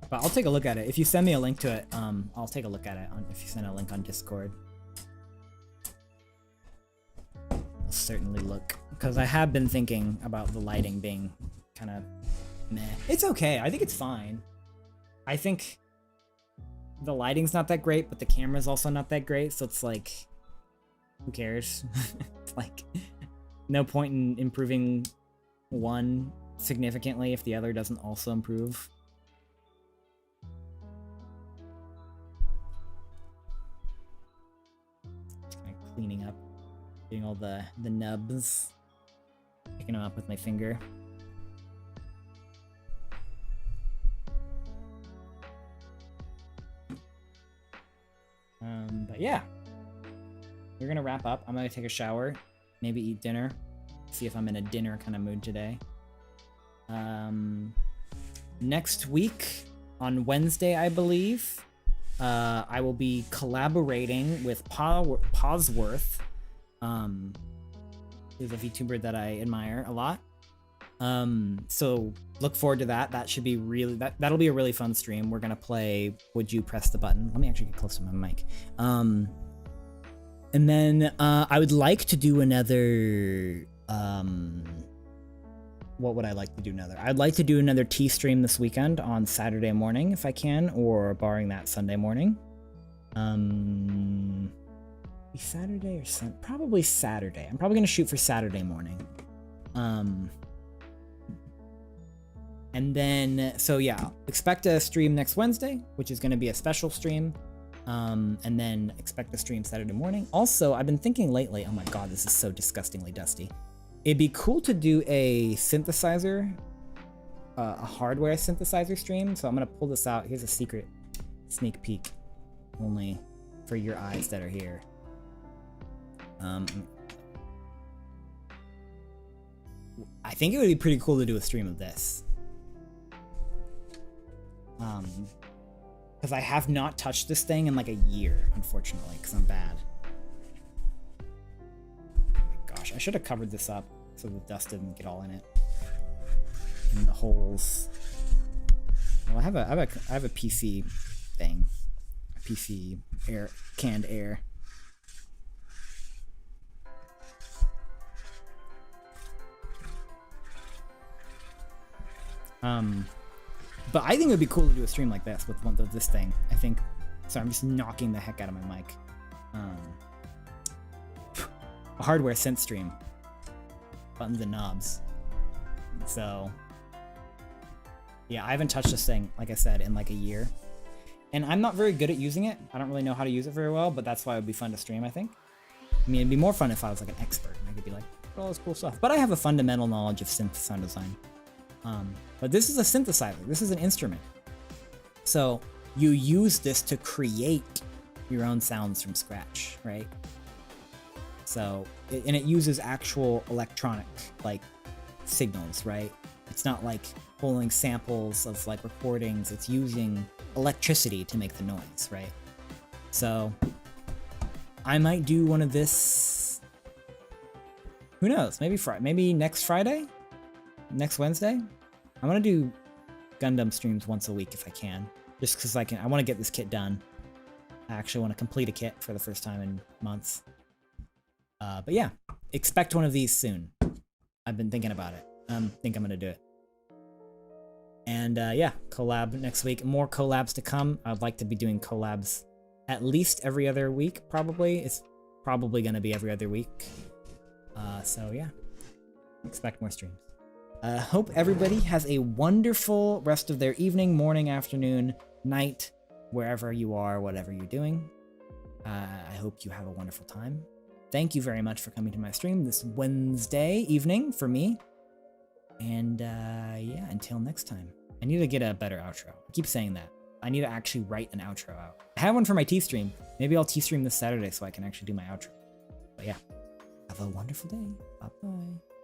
But I'll take a look at it. If you send me a link to it, I'll take a look at it if you send a link on Discord. I'll certainly look, because I have been thinking about the lighting being kind of meh. It's okay. I think it's fine. I think the lighting's not that great, but the camera's also not that great, so it's like, who cares? Like, no point in improving one significantly if the other doesn't also improve. Kind of cleaning up, getting all the nubs, picking them up with my finger. But yeah, we're gonna wrap up. I'm gonna take a shower, maybe eat dinner, see if I'm in a dinner kind of mood today. Next week on Wednesday, I believe, I will be collaborating with Posworth, who's a VTuber that I admire a lot. So look forward to that. That should be really, that'll be a really fun stream. We're gonna play Would You Press the Button. Let me actually get close to my mic. And then I would like to do another, what would I like to do another? I'd like to do another tea stream this weekend on Saturday morning if I can, or barring that Sunday morning. Saturday or Sunday? Probably Saturday. I'm probably gonna shoot for Saturday morning. And then, so yeah, expect a stream next Wednesday, which is going to be a special stream. And then expect a stream Saturday morning. Also, I've been thinking lately, oh my god, this is so disgustingly dusty. It'd be cool to do a synthesizer, a hardware synthesizer stream. So I'm going to pull this out. Here's a secret sneak peek, only for your eyes that are here. I think it would be pretty cool to do a stream of this. Because I have not touched this thing in like a year, unfortunately, because I'm bad. Gosh, I should have covered this up so the dust didn't get all in it. In the holes. Well, I have a PC thing. A PC canned air. But I think it would be cool to do a stream like this with one of this thing. I think. So I'm just knocking the heck out of my mic. A hardware synth stream. Buttons and knobs. So Yeah, I haven't touched this thing, like I said, in like a year. And I'm not very good at using it. I don't really know how to use it very well, but that's why it would be fun to stream, I think. I mean, it'd be more fun if I was like an expert and I could be like, all this cool stuff. But I have a fundamental knowledge of synth sound design. But this is a synthesizer. This is an instrument. So you use this to create your own sounds from scratch, right? So, and it uses actual electronic, like, signals, right? It's not like pulling samples of like recordings. It's using electricity to make the noise, right? So I might do one of this. Who knows? Maybe next Friday, next Wednesday. I want to do Gundam streams once a week if I can, just because I want to get this kit done. I actually want to complete a kit for the first time in months. But yeah, expect one of these soon. I've been thinking about it. Think I'm gonna do it. And yeah, collab next week. More collabs to come. I'd like to be doing collabs at least every other week, probably. It's probably gonna be every other week. So yeah, expect more streams. Hope everybody has a wonderful rest of their evening, morning, afternoon, night, wherever you are, whatever you're doing. I hope you have a wonderful time. Thank you very much for coming to my stream this Wednesday evening for me. And yeah, until next time. I need to get a better outro. I keep saying that. I need to actually write an outro out. I have one for my T-stream. Maybe I'll T-stream this Saturday so I can actually do my outro. But yeah, have a wonderful day. Bye-bye.